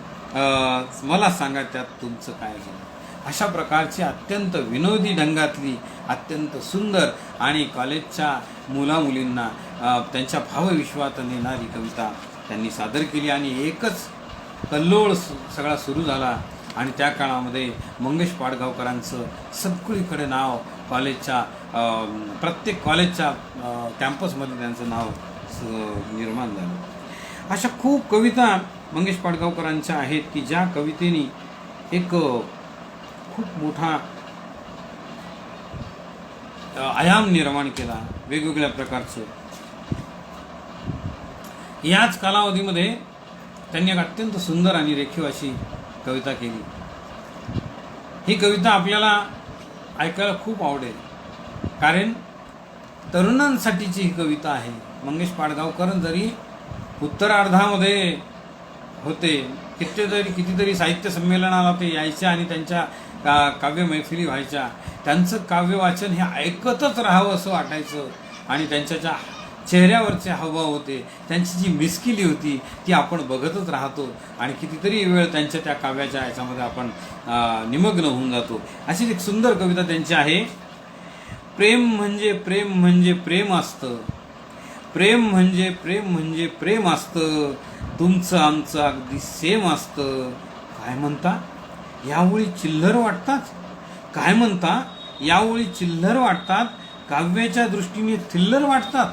मला सांगा त्यात तुमचं काय गेलं. अशा प्रकारची अत्यंत विनोदी ढंगातली अत्यंत सुंदर आणि कॉलेजच्या मुलामुलींना त्यांच्या भावविश्वात नेणारी कविता त्यांनी सादर केली. आणि एकच कल्लोळ सगळा सुरू झाला आणि त्या काळामध्ये मंगेश पाडगावकरांचं सगळीकडे नाव कॉलेजच्या प्रत्येक कॉलेजच्या कॅम्पसमध्ये त्यांचं नाव निर्माण झालं. अशा खूप कविता मंगेश पाडगावकरांच्या आहेत की ज्या कवितेनी एक खूप मोठा आयाम निर्माण केला वेगवेगळ्या प्रकारचं. याच कालावधीमध्ये त्यांनी एक अत्यंत सुंदर आणि रेखीव अशी कविता केली. ही कविता आपल्याला ऐकायला खूप आवडेल कारण तरुणांसाठीची ही कविता आहे. मंगेश पाडगावकर जरी उत्तरार्धामध्ये होते, कितीतरी साहित्य संमेलनाला ते यायच्या आणि त्यांच्या काव्य मैफिली व्हायच्या. त्यांचं काव्य वाचन हे ऐकतच राहावं असं वाटायचं आणि त्यांच्या ज्या चेहऱ्यावरचे हावभाव होते, त्यांची जी मिस्किली होती ती आपण बघतच राहतो आणि कितीतरी वेळ त्यांच्या त्या काव्याच्या याच्यामध्ये आपण निमग्न होऊन जातो. अशी एक सुंदर कविता त्यांची आहे. प्रेम म्हणजे प्रेम म्हणजे प्रेम असतं, प्रेम म्हणजे प्रेम म्हणजे प्रेम असतं, तुमचं आमचं अगदी सेम असतं. काय म्हणता यावेळी चिल्लर वाटतात, काय म्हणता यावेळी चिल्लर वाटतात, काव्याच्या दृष्टीने थिल्लर वाटतात.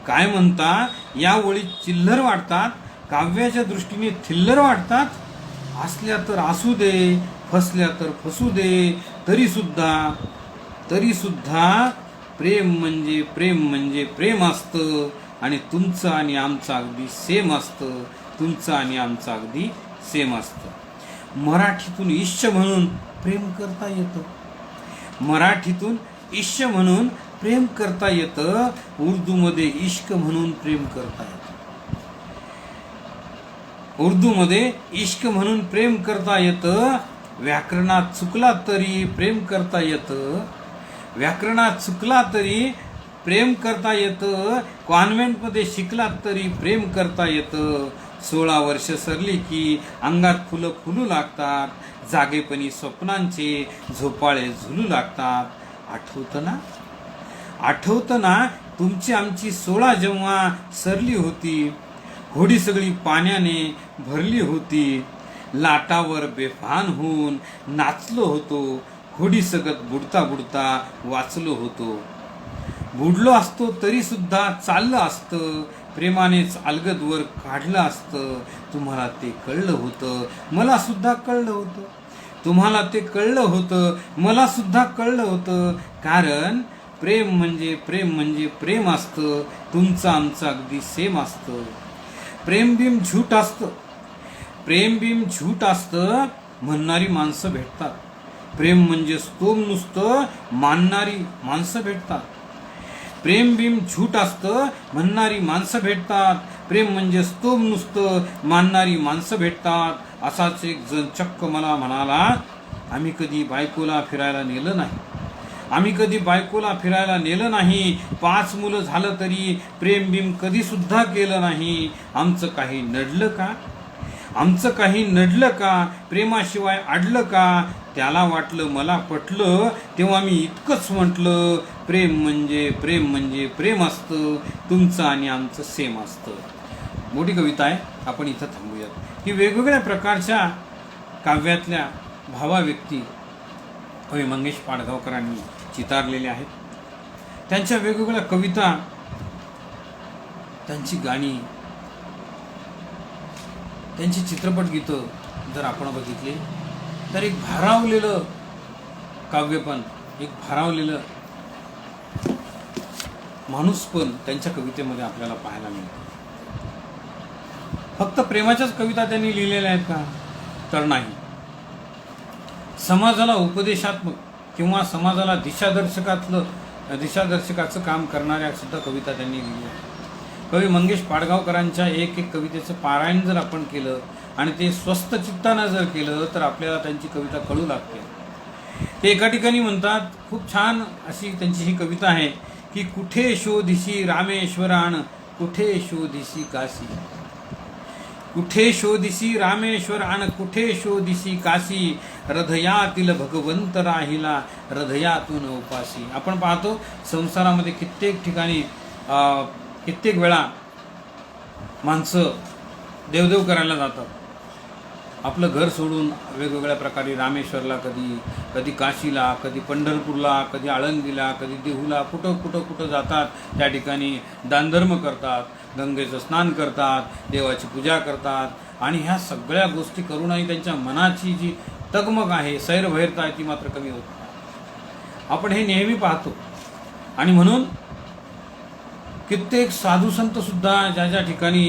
काय म्हणता यावेळी चिल्लर वाटतात, काव्याच्या दृष्टीने थिल्लर वाटतात. असल्या तर असू दे, फसल्या तर फसू दे, तरी सुद्धा प्रेम म्हणजे प्रेम म्हणजे प्रेम असतं आणि तुमचं आणि आमचं अगदी सेम असतं, तुमचं आणि आमचं अगदी सेम असतं. मराठीतून इश्य म्हणून प्रेम करता येतं, मराठीतून इश्य म्हणून प्रेम करता येतं, उर्दूमध्ये इश्क म्हणून प्रेम करता येतं. उर्दूमध्ये इश्क म्हणून प्रेम करता येतं, व्याकरणात चुकला तरी प्रेम करता येतं, व्याकरणात चुकला तरी प्रेम करता येतं, कॉन्व्हेंटमध्ये शिकलात तरी प्रेम करता येतं. 16 वर्ष सरली की अंगात फुलं फुलू लागतात, जागेपणी स्वप्नांचे झोपाळे झुलू लागतात. आठवतं ना तुमची आमची 16 जेव्हा सरली होती, होडी सगळी पाण्याने भरली होती, लाटावर बेफान होऊन नाचलो होतो, होडी सगत बुडता बुडता वाचलो होतो. बुडलो असतो तरी सुद्धा चाललं असतं, प्रेमानेच अलगदवर काढलं असतं. तुम्हाला ते कळलं होतं, मला सुद्धा कळलं होतं, तुम्हाला ते कळलं होतं, मला सुद्धा कळलं होतं. कारण प्रेम म्हणजे प्रेम म्हणजे प्रेम असतं, तुमचं आमचं अगदी सेम असतं. प्रेम बिम झूट असतं, प्रेम बिम झूट असतं, म्हणणारी माणसं भेटतात. प्रेम म्हणजे स्तोम नुसतं, मानणारी माणसं भेटतात. प्रेम बिम झूट असतं, म्हणणारी माणसं भेटतात. प्रेम म्हणजे स्तोम नुसतं, मानणारी माणसं भेटतात. असाच एक जण चक्क मला म्हणाला, आम्ही कधी बायकोला फिरायला नेलं नाही, आम्ही कधी बायकोला फिरायला नेलं नाही. 5 मुलं झालं तरी प्रेम बिम कधी सुद्धा केलं नाही. आमचं काही नडलं का, आमचं काही नडलं का, प्रेमाशिवाय अडलं का. त्याला वाटलं मला पटलं, तेव्हा मी इतकंच म्हटलं, प्रेम म्हणजे प्रेम म्हणजे प्रेम असतं, तुमचं आणि आमचं सेम असतं. मोठी कविता आहे, आपण इथं थांबूयात. ही वेगवेगळ्या प्रकारच्या काव्यातल्या भावाव्यक्ती कवी मंगेश पाडगावकरांनी चितारलेल्या आहेत. त्यांच्या वेगवेगळ्या कविता, त्यांची गाणी, त्यांची चित्रपट गीतं जर आपण बघितली तर एक भारावलेलं काव्यपण, एक भारावलेलं माणूसपण त्यांच्या कवितेमध्ये आपल्याला पाहायला मिळतं. फक्त प्रेमाच्याच कविता त्यांनी लिहिलेल्या आहेत का, तर नाही. समाजाला उपदेशात्मक किंवा समाजाला दिशादर्शकाचं काम करणाऱ्या सुद्धा कविता त्यांनी लिहिल्या. कवी मंगेश पाडगावकरांच्या एक एक कवितेचं पारायण जर आपण केलं आणि ते स्वस्थ चित्तानं जर केलं तर आपल्याला त्यांची कविता कळू लागते. ते एका ठिकाणी म्हणतात, खूप छान अशी त्यांची ही कविता आहे की, कुठे शोधिसी रामेश्वरान, कुठे शोधिसी काशी, कुठे शोधिसी रामेश्वरान, कुठे शोधिसी काशी, हृदयातील भगवंत राहिला हृदयातून उपाशी. आपण पाहतो संसारामध्ये कित्येक ठिकाणी कित्येक वेळा माणसं देवदेव करायला जातात, आपलं घर सोडून वेगवेगळ्या प्रकारे रामेश्वरला, कधी काशीला, कधी पंढरपूरला, कधी आळंदीला, कधी देहूला, कुठं जातात. त्या ठिकाणी दानधर्म करतात, गंगेचं स्नान करतात, देवाची पूजा करतात आणि ह्या सगळ्या गोष्टी करूनही त्यांच्या मनाची जी तगमग आहे, सैरभैरता आहे, ती मात्र कमी होत नाही. आपण हे नेहमी पाहतो. आणि म्हणून कित्येक साधू संत सुद्धा ज्या ठिकाणी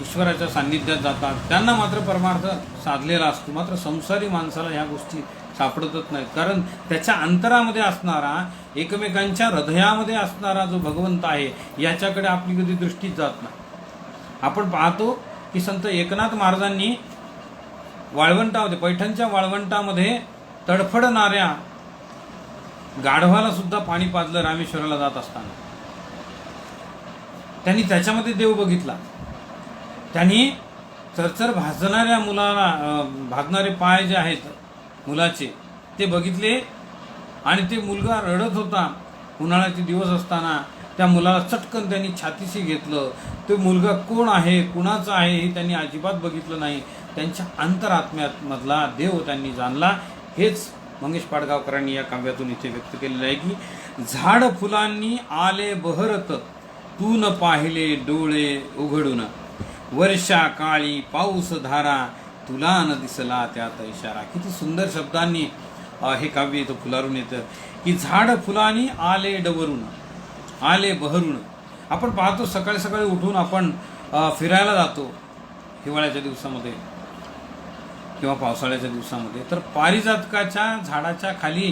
ईश्वराच्या सान्निध्यात जातात त्यांना मात्र परमार्थ साधलेला असतो. मात्र संसारी माणसाला ह्या गोष्टी सापडतच नाहीत, कारण त्याच्या अंतरामध्ये असणारा, एकमेकांच्या हृदयामध्ये असणारा जो भगवंत आहे याच्याकडे आपली कधी दृष्टीच जात नाही. आपण पाहतो की संत एकनाथ महाराजांनी वाळवंटामध्ये, पैठणच्या वाळवंटामध्ये तडफडणाऱ्या गाढवाला सुद्धा पाणी पाजलं रामेश्वराला जात असताना. त्यांनी त्याच्यामध्ये देव बघितला. त्यांनी चरचर भाजणाऱ्या मुलाला, भाजणारे पाय जे आहेत मुलाचे ते बघितले आणि ते मुलगा रडत होता. उन्हाळ्याचे दिवस असताना त्या मुलाला चटकन त्यांनी छातीशी घेतलं. तो मुलगा कोण आहे, कुणाचा आहे हे त्यांनी अजिबात बघितलं नाही. त्यांच्या अंतरात्म्यात मधला देव त्यांनी जाणला. हेच मंगेश पाडगावकरांनी या काव्यातून इथे व्यक्त केलेलं आहे की झाड फुलांनी आले बहरत, तू न पाहिले डोळे उघडून, वर्षा काळी पाऊस धारा, तुला न दिसला त्यात इशारा. किती सुंदर शब्दांनी हे काव्य इथं फुलारून येतं की झाड फुलांनी आले डवरून, आले बहरून. आपण पाहतो सकाळी सकाळी उठून आपण फिरायला जातो हिवाळ्याच्या दिवसामध्ये किंवा पावसाळ्याच्या दिवसामध्ये, तर पारिजातकाच्या झाडाच्या खाली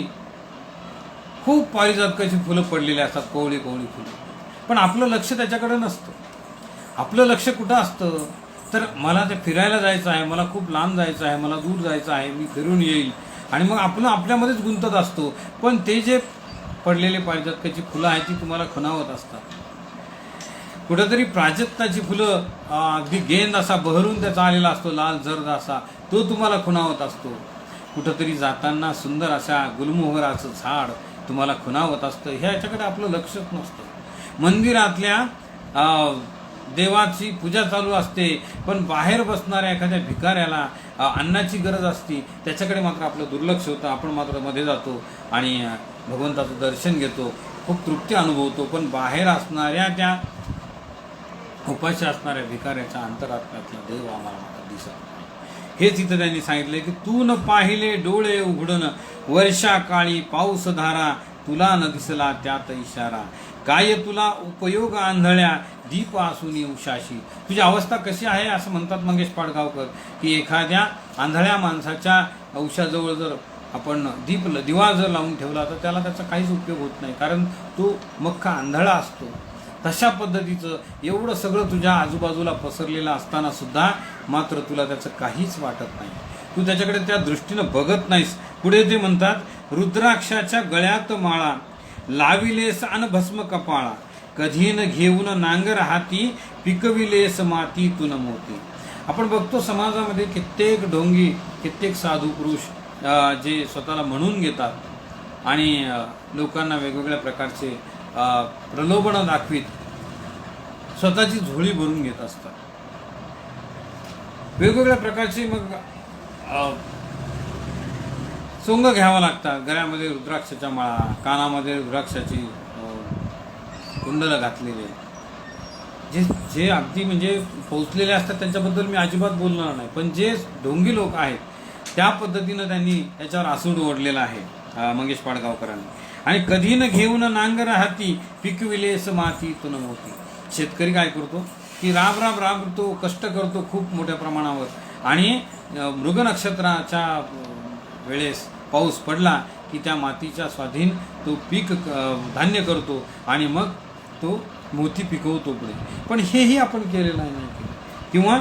खूप पारिजातकाची फुलं पडलेली असतात, कोवळी कोवळी फुलं. पण आपलं लक्ष त्याच्याकडे नसतं. आपलं लक्ष कुठं असतं, तर मला ते फिरायला जायचं आहे, मला खूप लांब जायचं आहे, मला दूर जायचं आहे, मी फिरून येईल, आणि मग आपण आपल्यामध्येच गुंतत असतो. पण ते जे पडलेले पारिजातकाची फुलं आहेत ती तुम्हाला खुणावत असतात. कुठंतरी प्राजक्ताची फुलं अगदी गेंद असा बहरून त्याचा आलेला असतो, लाल जर्द असा, तो तुम्हाला खुणावत असतो. कुठंतरी जाताना सुंदर अशा गुलमोहराचं झाड तुम्हाला खुणावत असतं. ह्याच्याकडे आपलं लक्षच नसतं. मंदिरातल्या देवाची पूजा चालू असते, पण बाहेर बसणाऱ्या एखाद्या भिकाऱ्याला अन्नाची गरज असते, त्याच्याकडे मात्र आपलं दुर्लक्ष होतं. आपण मात्र मध्ये जातो आणि भगवंताचं दर्शन घेतो, खूप तृप्ती अनुभवतो. पण बाहेर असणाऱ्या त्या उपाशी असणाऱ्या भिकाऱ्याच्या अंतरात्म्यातला देव आम्हाला मात्र दिसत नाही. हेच इथं त्यांनी सांगितलंय की तू न पाहिले डोळे उघडून, वर्षा काळी पाऊस धारा, तुला न दिसला त्यात इशारा. काय तुला उपयोग आंधळ्या, दीप असून उशाशी. तुझी अवस्था कशी आहे असं म्हणतात मंगेश पाडगावकर की एखाद्या आंधळ्या माणसाच्या औषाजवळ जर आपण दिवा जर लावून ठेवला तर त्याला त्याचा काहीच उपयोग होत नाही, कारण तो मख्खा आंधळा असतो. तशा पद्धतीचं एवढं सगळं तुझ्या आजूबाजूला पसरलेलं असताना सुद्धा मात्र तुला त्याचं काहीच वाटत नाही. तू त्याच्याकडे त्या दृष्टीनं बघत नाहीस. पुढे ते म्हणतात, रुद्राक्षाच्या गळ्यात माळा, लाविलेस अन भस्म कपाळा, कधी न घेऊन नांगर हाती, पिकविलेस मातीतून मोती. आपण बघतो समाजामध्ये कित्येक ढोंगी, कित्येक साधू पुरुष जे स्वतःला म्हणून घेतात आणि लोकांना वेगवेगळ्या प्रकारचे प्रलोभनं दाखवीत स्वतःची झोळी भरून घेत असतात. वेगवेगळ्या प्रकारचे मग सोंग घ्यावा लागतात. गळ्यामध्ये रुद्राक्षाच्या माळा, कानामध्ये रुद्राक्षाची कुंडलं घातलेले, जे अगदी म्हणजे पोचलेले असतात त्यांच्याबद्दल मी अजिबात बोलणार नाही. पण जे ढोंगी लोक आहेत त्या पद्धतीनं त्यांनी त्याच्यावर आसूड ओढलेला आहे मंगेश पाडगावकरांनी. आणि कधी न घेऊन नांगर हाती, पिकविलेस मातीतून मोती. शेतकरी काय करतो की राबतो, कष्ट करतो खूप मोठ्या प्रमाणावर, आणि मृग नक्षत्राच्या वेळेस पाऊस पडला की त्या मातीच्या स्वाधीन तो पीक धान्य करतो आणि मग तो मोती पिकवतो पुढे. पण हेही आपण केलेलं नाही. किंवा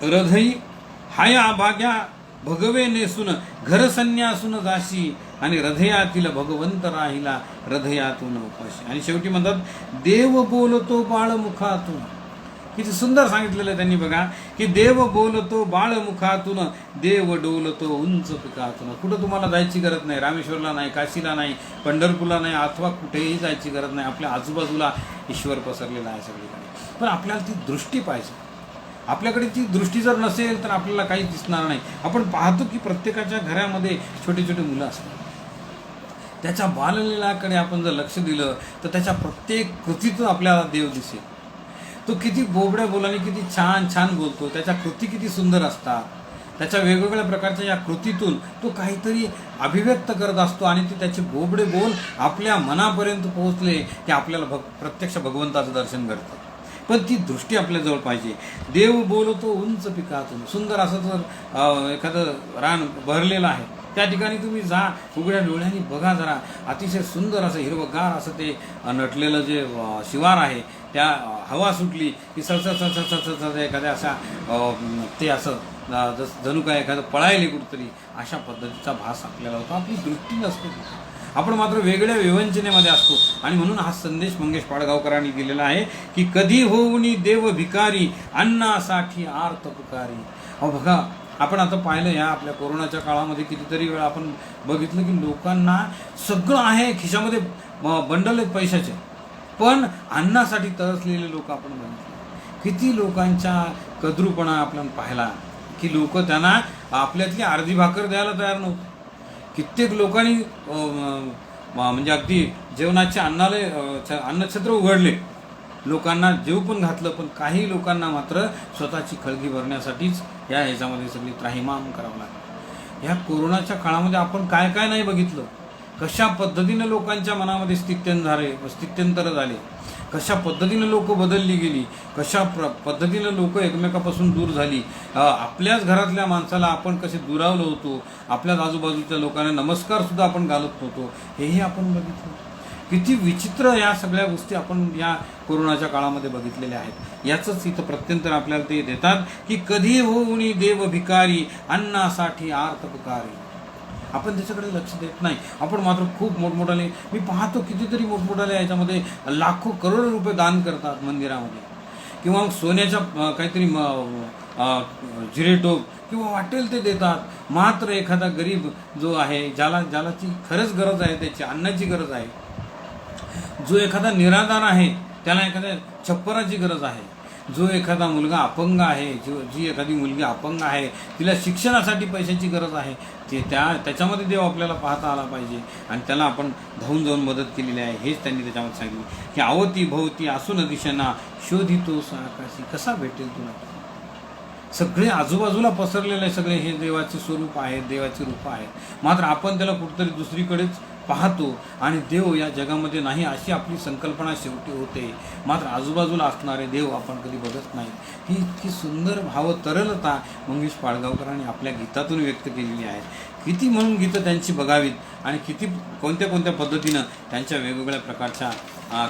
हृदयी हाय आभाग्या भगवे नेसून, घर संन्यासून जाशी, आणि हृदयातील भगवंत राहिला हृदयातून उपाशी. आणि शेवटी म्हणतात, देव बोलतो बाळमुखातून. किती सुंदर सांगितलेलं त्यांनी बघा की देव बोलतो बाळमुखातून, देव डोलतो उंच पिकातून. कुठं तुम्हाला जायची गरज नाही, रामेश्वरला नाही, काशीला नाही, पंढरपूरला नाही, अथवा कुठेही जायची गरज नाही. आपल्या आजूबाजूला ईश्वर पसरलेला आहे सगळीकडे. पण आपल्याला ती दृष्टी पाहिजे. आपल्याकडे ती दृष्टी जर नसेल तर आपल्याला काहीच दिसणार नाही. आपण पाहतो की प्रत्येकाच्या घरामध्ये छोटे छोटे मुलं असतात. त्याच्या बाललीलाकडे आपण जर लक्ष दिलं तर त्याच्या प्रत्येक कृतीतून आपल्याला देव दिसेल. तो किती बोबड्या बोलाने किती छान छान बोलतो, त्याच्या कृती किती सुंदर असतात. त्याच्या वेगवेगळ्या प्रकारच्या या कृतीतून तो काहीतरी अभिव्यक्त करत असतो आणि ते त्याचे बोबडे बोल आपल्या मनापर्यंत पोहोचले की आपल्याला प्रत्यक्ष भगवंताचं दर्शन घडतं. पण ती दृष्टी आपल्याजवळ पाहिजे. देव बोलतो उंच पिकातून. सुंदर असं जर एखादं रान भरलेलं आहे, त्या ठिकाणी तुम्ही जा, उघड्या डोळ्यांनी बघा जरा. अतिशय सुंदर असं हिरवगार असं ते नटलेलं जे शिवार आहे, त्या हवा सुटली की सळसळ एखाद्या अशा ते असं जणू काय एखादं पळायले कुठतरी, अशा पद्धतीचा भास आपल्याला होतो. आपली दृष्टी नसते, आपण मात्र वेगळ्या विवंचनेमध्ये असतो. आणि म्हणून हा संदेश मंगेश पाडगावकरांनी दिलेला आहे की कधी होऊनी देव भिकारी, अन्नासाठी आर्त पुकारी. अहो बघा, आपण आता पाहिलं या आपल्या कोरोनाच्या काळामध्ये कितीतरी वेळा आपण बघितलं की लोकांना सगळं आहे खिशामध्ये, बंडल आहेत पैशाचे, पण अन्नासाठी तरसलेले लोक आपण बघितले. किती लोकांच्या कद्रूपणा आपल्याला पाहिला की लोक त्यांना आपल्यातली अर्धी भाकर द्यायला तयार नव्हते. कित्येक लोकांनी म्हणजे अगदी जेवणाचे अन्नछत्र उघडले, लोकांना जेव पण घातलं, पण काही लोकांना मात्र स्वतःची खळगी भरण्यासाठीच या ह्याच्यामध्ये सगळी त्राहिमाम करावं लागलं. ह्या कोरोनाच्या काळामध्ये आपण काय काय नाही बघितलं, कशा पद्धतीनं लोकांच्या मनामध्ये स्थित्यंतर झाले, कशा पद्धतीनं लोक बदलली गेली, कशा पद्धतीनं लोक एकमेकापासून दूर झाली. आपल्याच घरातल्या माणसाला आपण कसे दुरावलो होतो, आपल्याच आजूबाजूच्या लोकांना नमस्कार सुद्धा आपण घालत नव्हतो, हेही आपण बघितलं. किती विचित्र या सगळ्या गोष्टी आपण या कोरोनाच्या काळामध्ये बघितलेल्या आहेत. याचंच इथं प्रत्यंतर आपल्याला ते देतात की कधी होऊनी देव भिकारी, अन्नासाठी आर्त पुकारी. आपण त्याच्याकडे लक्ष देत नाही. आपण मात्र खूप मोठमोठाले, मी पाहतो कितीतरी मोठमोठाले याच्यामध्ये लाखो करोडो रुपये दान करतात मंदिरामध्ये, किंवा सोन्याच्या काहीतरी जिरेटोप किंवा वाटेल ते देतात. मात्र एखादा गरीब जो आहे, ज्यालाची खरंच गरज आहे, त्याची अन्नाची गरज आहे, जो एखादा निराधार आहे, त्याला एखाद्या छप्पराची गरज आहे, जो एखादा मुलगा अपंग आहे, जी एखादी मुलगी अपंग आहे, तिला शिक्षणासाठी पैशाची गरज आहे, त्याच्यामध्ये देव आपल्याला पाहता आला पाहिजे. आणि त्याला आपण धावून जाऊन मदत केलेली आहे. हेच त्यांनी त्याच्यामध्ये सांगितलं की अवती भोवती असून दिशेना शोधितोस आकाशी, कसा भेटेल तुला. सगळे आजूबाजूला पसरलेले सगळे हे देवाचे स्वरूप आहेत, देवाची रूपं आहेत. मात्र आपण त्याला कुठेतरी दुसरीकडेच पाहतो आणि देव या जगामध्ये नाही अशी आपली संकल्पना शेवटी होते. मात्र आजूबाजूला असणारे देव आपण कधी बघत नाही. ही इतकी सुंदर भावतरलता मंगेश पाडगावकरांनी आपल्या गीतातून व्यक्त केलेली आहे. किती म्हणून गीतं त्यांची बघावीत आणि किती कोणत्या पद्धतीनं त्यांच्या वेगवेगळ्या प्रकारच्या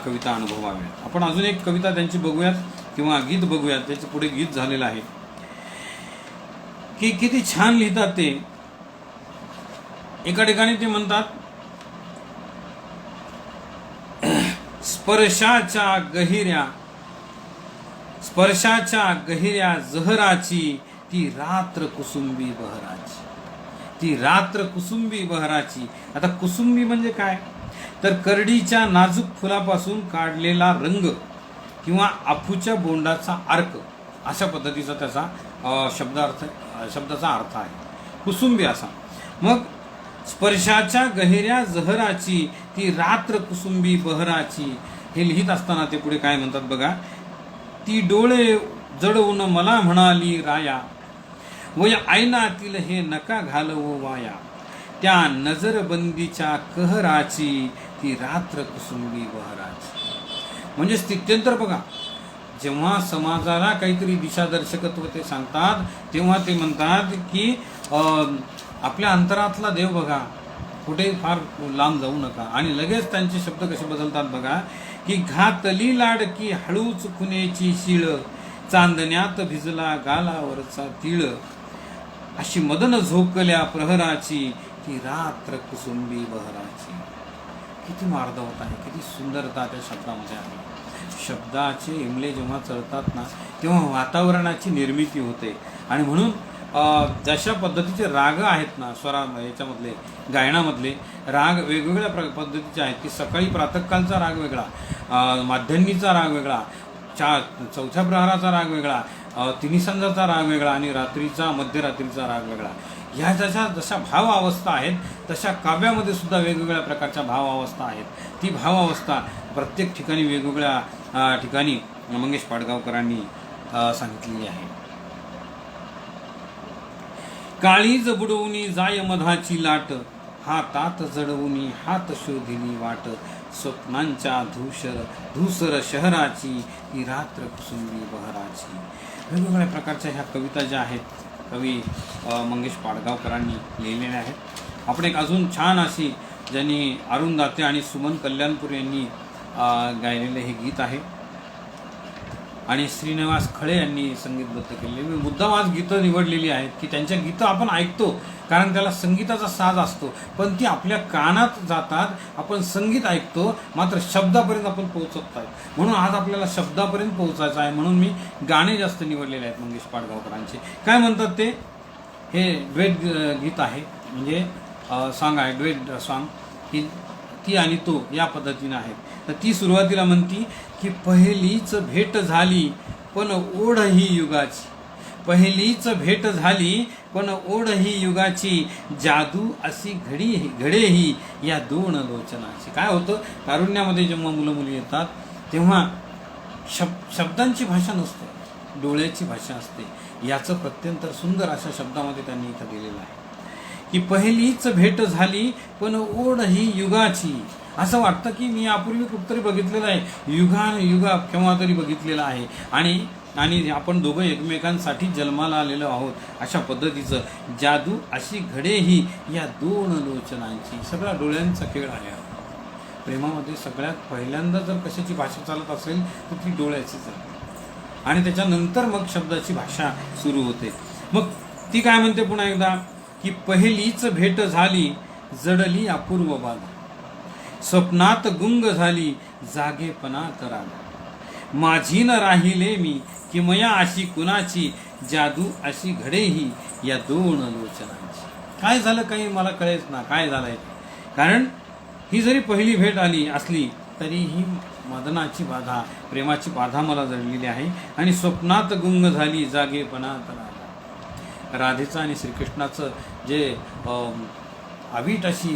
कविता अनुभवाव्यात. आपण अजून एक कविता त्यांची बघूयात किंवा गीत बघूयात. त्याच्या पुढे गीत झालेलं आहे की किती छान लिहितात ते. एका ठिकाणी ते म्हणतात, स्पर्शाच्या गहिऱ्या जहराची ती रात्र कुसुंबी बहराची, ती रात्र कुसुंबी बहराची. आता कुसुंबी म्हणजे काय, तर करडीच्या नाजूक फुलापासून काढलेला रंग किंवा अफूच्या बोंडाचा अर्क, अशा पद्धतीचा त्याचा शब्दाचा अर्थ आहे कुसुंबी असा. मग स्पर्शाच्या गहिऱ्या जहराची ती रात्र कुसुंबी बहराची, हे लिहित असताना ते पुढे काय म्हणतात बघा. ती डोळे जडवून मला म्हणाली राया, वय आयनातील हे नका घालवो वाया, त्या नजरबंदीच्या कहराची ती रात्र कुसुंबी बहराची. म्हणजे स्थित्यंतर बघा, जेव्हा समाजाला काहीतरी दिशादर्शकत्व ते सांगतात, तेव्हा ते म्हणतात की आपल्या अंतरातला देव बघा, कुठे फार लांब जाऊ नका. आणि लगेच त्यांचे शब्द कसे बदलतात बघा, की घातली लाडकी हळूच खुनेची शिळ, चांदण्यात भिजला गालावरचा तिळ, अशी मदन झोकल्या प्रहराची ती रात्र कुसुंबी बहराची. किती मार्दवता आहे, किती सुंदरता त्या शब्दामध्ये आहे. शब्दाचे इमले जेव्हा चढतात ना, तेव्हा वातावरणाची निर्मिती होते. आणि म्हणून जशा पद्धतीचे राग आहेत ना, याच्यामधले गायनामधले राग वेगवेगळ्या पद्धतीचे आहेत की सकाळी प्रातःकालचा राग वेगळा, माध्यान्हीचा राग वेगळा, चौथ्या प्रहाराचा राग वेगळा, तिन्ही संजाचा राग वेगळा आणि मध्यरात्रीचा राग वेगळा. ह्या जशा भावावस्था आहेत तशा काव्यामध्ये सुद्धा वेगवेगळ्या प्रकारच्या भावावस्था आहेत. ती भावावस्था प्रत्येक ठिकाणी वेगवेगळ्या ठिकाणी मंगेश पाडगावकरांनी सांगितलेली आहे. काळीज बुडवूनी जाय मधाची लाट, हातात जडवूनी हात शोधिली वाट, स्वप्नांच्या धूसर शहराची ही रात्र कुसुंबी बहराची. वेगवेगळ्या प्रकारच्या ह्या कविता ज्या आहेत कवी मंगेश पाडगावकरांनी लिहिलेल्या आहेत. आपण एक अजून छान अशी, ज्यांनी अरुण दाते आणि सुमन कल्याणपूर यांनी गायलेले हे गीत आहे आणि श्रीनिवास खळे यांनी संगीतबद्ध केलेले. मी मुद्दाम आज गीतं निवडलेली आहेत की त्यांच्या गीतं आपण ऐकतो कारण त्याला संगीताचा साज असतो, पण ती आपल्या कानात जातात, आपण संगीत ऐकतो मात्र शब्दापर्यंत आपण पोहोचत नाही. म्हणून आज आपल्याला शब्दापर्यंत पोहोचायचं आहे, म्हणून मी गाणे जास्त निवडलेले आहेत मंगेश पाडगावकरांचे. काय म्हणतात ते, हे ड्वेट गीत आहे, म्हणजे सॉन्ग आहे, ड्वेट सॉन्ग, की ती आणि तो या पद्धतीनं आहे. तर ती सुरुवातीला म्हणती की पहिलीच भेट झाली पण ओढ ही युगाची, पहिलीच भेट झाली पण ओढ ही युगाची, जादू अशी घडेही या दोन लोचनाची. काय होतं, तारुण्यामध्ये जेव्हा मुलं मुली येतात तेव्हा शब्दांची भाषा नसते, डोळ्याची भाषा असते. याचं प्रत्यंतर सुंदर अशा शब्दामध्ये त्यांनी इथं दिलेलं आहे की पहिलीच भेट झाली पण ओढ ही युगाची. असं वाटतं की मी यापूर्वी कुठतरी बघितलेलं आहे, युगा केव्हा तरी बघितलेलं आहे आणि आपण दोघं एकमेकांसाठी जन्माला आलेलो आहोत, अशा पद्धतीचं. जादू अशी घडेही या दोन लोचनांची. सगळा डोळ्यांचा खेळ आहे. प्रेमामध्ये सगळ्यात पहिल्यांदा जर कशाची भाषा चालत असेल तर ती डोळ्याचीच आहे आणि त्याच्यानंतर मग शब्दाची भाषा सुरू होते. मग ती काय म्हणते पुन्हा एकदा की पहिलीच भेट झाली जडली अपूर्व बाधा, स्वप्नात गुंग झाली जागेपणात राग, माझी न राहिले मी किमया अशी कुणाची, जादू अशी घडेही या दोन लोचनांची. काय झालं काही मला कळेच ना काय झालंय, कारण ही जरी पहिली भेट आली असली तरी ही मदनाची बाधा, प्रेमाची बाधा मला जडलेली आहे आणि स्वप्नात गुंग झाली जागेपणात राग. राधेचं आणि श्रीकृष्णाचं जे अवीट अशी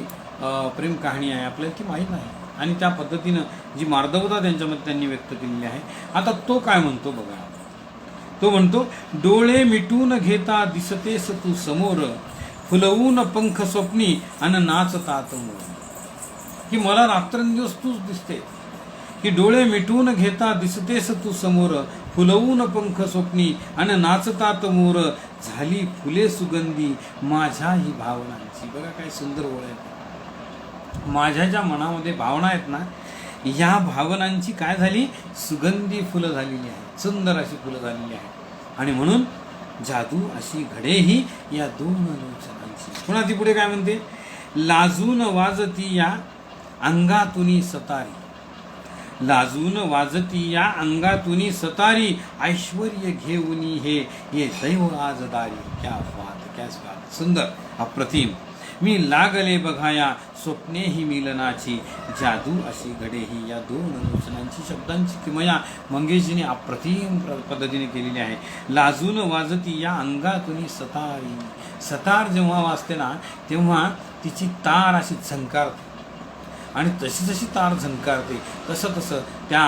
प्रेम कहाणी आहे आपल्याला ती माहीत नाही आणि त्या पद्धतीनं जी मार्दवता त्यांच्यामध्ये त्यांनी व्यक्त केलेली आहे. आता तो काय म्हणतो बघा, तो म्हणतो डोळे मिटून घेता दिसतेस तू समोर, फुलवून पंख स्वप्नी अन नाचतात मोर. की मला रात्रंदिवस तूच दिसते, की डोळे मिटून घेता दिसतेस तू समोर, फुलवून पंख स्वप्नी अन नाचतात मोर, झाली फुले सुगंधी माझ्या ही भावनांची. बघा काय सुंदर ओळ आहे. माझ्या ज्या मनामध्ये भावना आहेत ना, या भावनांची काय झाली, सुगंधी फुलं झालेली आहे, सुंदर अशी फुलं झालेली आहे. आणि म्हणून जादू अशी घडेही या दोन लोचनांची. पुन्हा ती पुढे काय म्हणते, लाजून वाजती या अंगातुनी सतारी, लाजून वाजती या अंगातुनी सतारी, ऐश्वर्य घेऊनी हे दैव आज दारी. क्या बात, क्या बात, सुंदर, अप्रतिम. मी लागले बघाया स्वप्नेही मिलनाची, जादू अशी घडेही या दोन लोचनांची. शब्दांची किमया मंगेशजीने अप्रतिम पद्धतीने केलेली आहे. लाजून वाजती या अंगातुनी सतारी. सतार जेव्हा वाजते ना तेव्हा तिची तार अशी झंकारते आणि तशी जशी तार झंकारते तसं त्या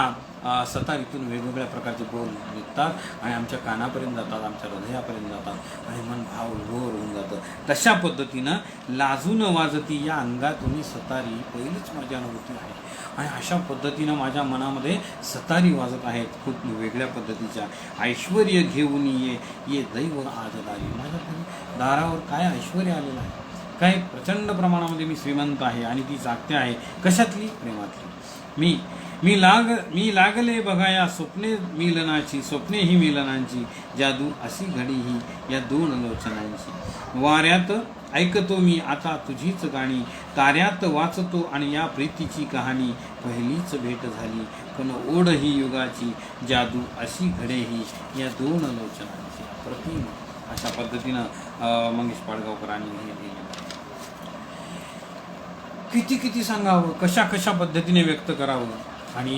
सतारीतून वेगवेगळ्या प्रकारचे बोल निघतात आणि आमच्या कानापर्यंत जातात, आमच्या हृदयापर्यंत जातात आणि मन भाव विभोर होऊन जातं. तशा पद्धतीनं लाजून वाजती या अंगातून सतारी पहिलीच माझी अनुभूती आहे आणि अशा पद्धतीनं माझ्या मनामध्ये सतारी वाजत आहेत खूप वेगळ्या पद्धतीच्या. ऐश्वर्य घेऊन ये दैव आज दारी. माझ्या दारावर काय ऐश्वर्य आलेलं आहे, काय प्रचंड प्रमाणामध्ये मी श्रीमंत आहे आणि ती जागते आहे कशातली, प्रेमातली. मी लागले बघाया स्वप्ने मिलनाची, स्वप्ने ही मिलनांची, जादू अशी घडी ही या दोन लोचनांची. वाऱ्यात ऐकतो मी आता तुझीच गाणी, ताऱ्यात वाचतो आणि या प्रीतीची कहाणी, पहिलीच भेट झाली पण ओढ ही युगाची, जादू अशी घडे ही या दोन लोचनांची. प्रतिम अशा पद्धतीनं मंगेश पाडगावकरांनी हे लिहिलं. किती सांगावं, कशा पद्धतीने व्यक्त करावं. आणि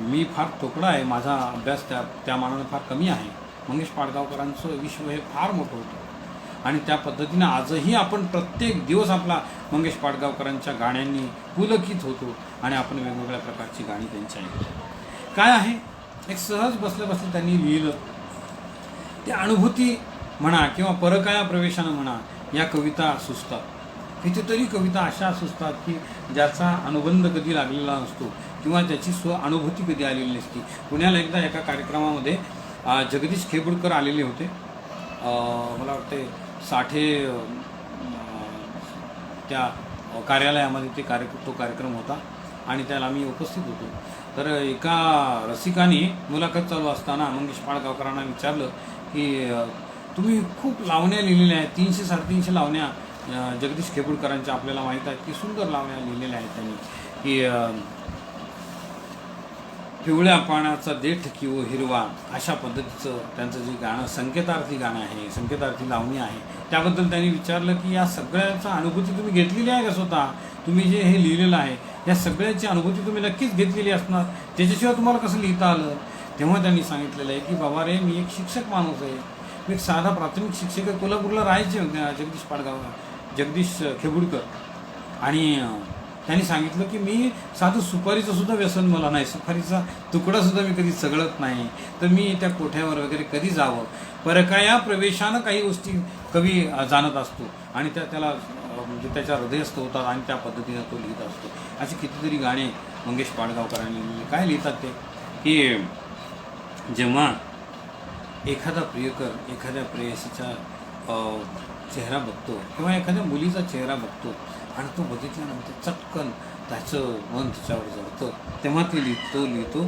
मी फार तोकडा आहे, माझा अभ्यास त्या मानाने फार कमी आहे. मंगेश पाडगावकरांचं विश्व हे फार मोठं होतं आणि त्या पद्धतीनं आजही आपण प्रत्येक दिवस आपला मंगेश पाडगावकरांच्या गाण्यांनी पुलकित होतो आणि आपण वेगवेगळ्या प्रकारची गाणी त्यांची ऐकतो. काय आहे, एक सहज बसल्या त्यांनी लिहिलं. त्या अनुभूती म्हणा किंवा परकाया प्रवेशानं म्हणा, या कविता सुचतात. कितीतरी कविता अशा सुचतात की ज्याचा अनुबंध कधी लागलेला नसतो किंवा त्याची अनुभूती कधी आलेली नसती. पुण्याला एकदा एका कार्यक्रमामध्ये जगदीश खेबुडकर आलेले होते. मला वाटते त्या कार्यालयामध्ये तो कार्यक्रम होता आणि त्याला मी उपस्थित होतो. तर एका रसिकाने मुलाखत चालू असताना मंगेश पाडगावकरांना विचारलं की तुम्ही खूप लावण्या लिहिलेल्या आहेत, 300-350 लावण्या जगदीश खेपुडकरांच्या आपल्याला माहीत आहेत की सुंदर लावण्या लिहिलेल्या आहेत त्यांनी, की पिवळ्या पाण्याचा देठ किंवा हिरवा, अशा पद्धतीचं त्यांचं जे गाणं संकेतार्थी गाणं आहे, संकेतार्थी लावणी आहे. त्याबद्दल त्यांनी विचारलं की या सगळ्याचा अनुभूती तुम्ही घेतलेली आहे का स्वतः? तुम्ही जे हे लिहिलेलं आहे या सगळ्याची अनुभूती तुम्ही नक्कीच घेतलेली असणार, त्याच्याशिवाय तुम्हाला कसं लिहिता आलं? तेव्हा त्यांनी सांगितलेलं आहे की बाबा रे, मी एक शिक्षक माणूस आहे, मी एक साधा प्राथमिक शिक्षक आहे, कोल्हापूरला राहायचे जगदीश खेपुडकर. आणि त्यांनी सांगितलं की मी साधं सुपारीचं सुद्धा व्यसन मला नाही, सुपारीचा तुकडा सुद्धा मी कधी चघळत नाही, तर मी त्या कोठ्यावर वगैरे कधी जावं, परकाया प्रवेशानं काही गोष्टी कवी जाणत असतो आणि त्याला म्हणजे त्याच्या हृदयस्थ होतात आणि त्या पद्धतीनं तो लिहित असतो. अशी कितीतरी गाणे मंगेश पाडगावकरांनी लिहिली. काय लिहितात ते की जेव्हा एखादा प्रियकर एखाद्या प्रेयसीचा चेहरा बघतो किंवा एखाद्या मुलीचा चेहरा बघतो आणि तो बघितल्यानंतर चटकन त्याचं मन त्याच्यावर जळतं, तेव्हा ते लिहितो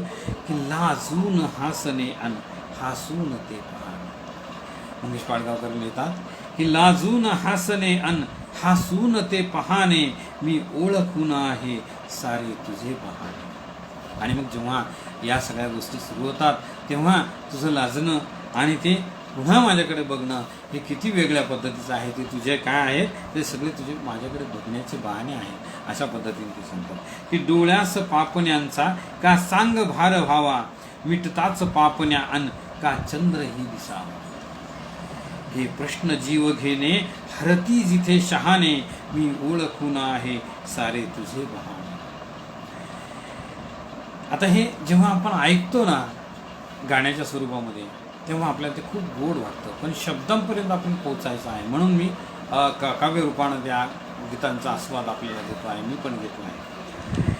की लाजून हासणे अन हासून ते पाहणे. मंगेश पाडगावकर लिहितात की लाजून हासणे अन हासून ते पाहणे, मी ओळखून आहे सारे तुझे पाहणे. आणि मग जेव्हा या सगळ्या गोष्टी सुरू होतात तेव्हा तुझं लाजणं आणि ते पुन्हा माझ्याकडे बघणं हे किती वेगळ्या पद्धतीचं आहे. ते तुझे काय आहे ते सगळे तुझे माझ्याकडे बघण्याचे बहाणे आहेत. अशा पद्धतीने ते सांगतात की डोळ्यास पापण्यांचा का सांग भार व्हावा, मिटताच पापण्या अन का चंद्रही दिसावा. हे प्रश्न जीव घेणे हरती जिथे शहाणे, मी ओळखून आहे सारे तुझे बहाणे. आता हे जेव्हा आपण ऐकतो ना गाण्याच्या स्वरूपामध्ये तेव्हा आपल्याला ते खूप गोड वाटतं, पण शब्दांपर्यंत आपण पोचायचं आहे. म्हणून मी काव्यरूपानं त्या गीतांचा आस्वाद आपल्याला देतो आहे, मी पण घेतो आहे.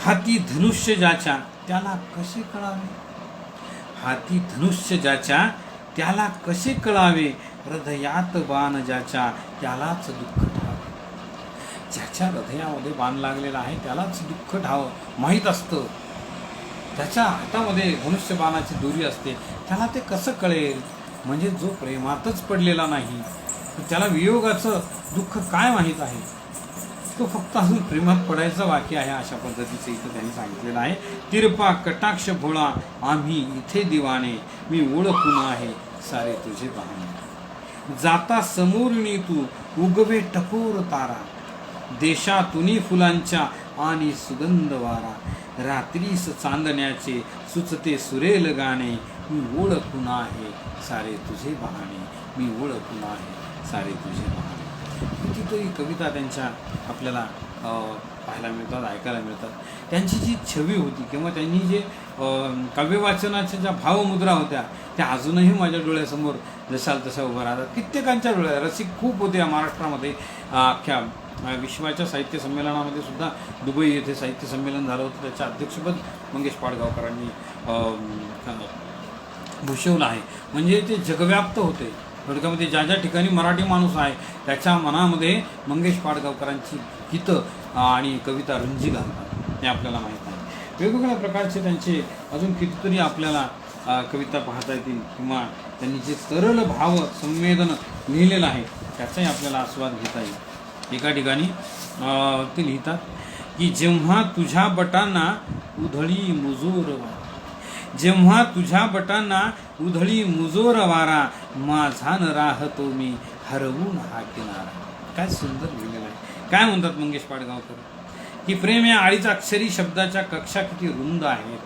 हाती धनुष्य ज्याच्या त्याला कसे कळावे, हाती धनुष्य ज्याच्या त्याला कसे कळावे, हृदयात बाण ज्याच्या त्यालाच दुःख ठावे. ज्याच्या हृदयामध्ये बाण लागलेला आहे त्यालाच दुःख ठावं माहीत असतं, त्याच्या हातामध्ये धनुष्य बाणाची दोरी असते, त्याला ते कसं कळेल? म्हणजे जो प्रेमातच पडलेला नाही त्याला वियोगाचं दुःख काय माहीत आहे, तो फक्त अजून प्रेमात पडायचं बाकी आहे. अशा पद्धतीचं इथं त्यांनी सांगितलेलं आहे. तिरपा कटाक्ष भोळा आम्ही इथे दिवाने, मी ओळखून आहे सारे तुझे पाहणे. जाता समोरुनी तू उगवे टपोर तारा, देशातुनी फुलांच्या आणि सुगंध वारा, रात्रीस चांदण्याचे सुचते सुरेल गाणे, मी ओळखून आहे सारे तुझे बहाणे, मी ओळखून आहे सारे तुझे बहाणे. कितीतरी कविता त्यांच्या आपल्याला पाहायला मिळतात, ऐकायला मिळतात. त्यांची जी छवी होती किंवा त्यांनी जे काव्यवाचनाच्या ज्या भावमुद्रा होत्या त्या अजूनही माझ्या डोळ्यासमोर जशाल तशा उभं राहतात. कित्येकांच्या डोळ्या रसिक खूप होते महाराष्ट्रामध्ये. अख्ख्या विश्वाच्या साहित्य संमेलनामध्ये सुद्धा दुबई येथे साहित्य संमेलन झालं होतं, त्याच्या अध्यक्षपद मंगेश पाडगावकरांनी भूषवलं आहे. म्हणजे ते जगव्याप्त होते. थोडक्यामध्ये ज्या ज्या ठिकाणी मराठी माणूस आहे त्याच्या मनामध्ये मंगेश पाडगावकरांची गीतं आणि कविता रुंजी घालतात हे आपल्याला माहीत आहे. वेगवेगळ्या प्रकारचे त्यांचे अजून कितीतरी आपल्याला कविता पाहता येतील किंवा त्यांनी जे सरळ भाव संवेदन लिहिलेलं आहे त्याचाही आपल्याला आस्वाद घेता येईल. एका ठिकाणी ते लिहितात की जेव्हा तुझ्या बटांना उधळी मुजोर वारा, जेव्हा तुझ्या बटांना उधळी मुजोर वारा, माझा न राहतो मी हरवून हा किनारा. काय सुंदर लिहिलेलं आहे. काय म्हणतात मंगेश पाडगावकर की प्रेम या अडीच अक्षरी शब्दाच्या कक्षा किती रुंद आहेत.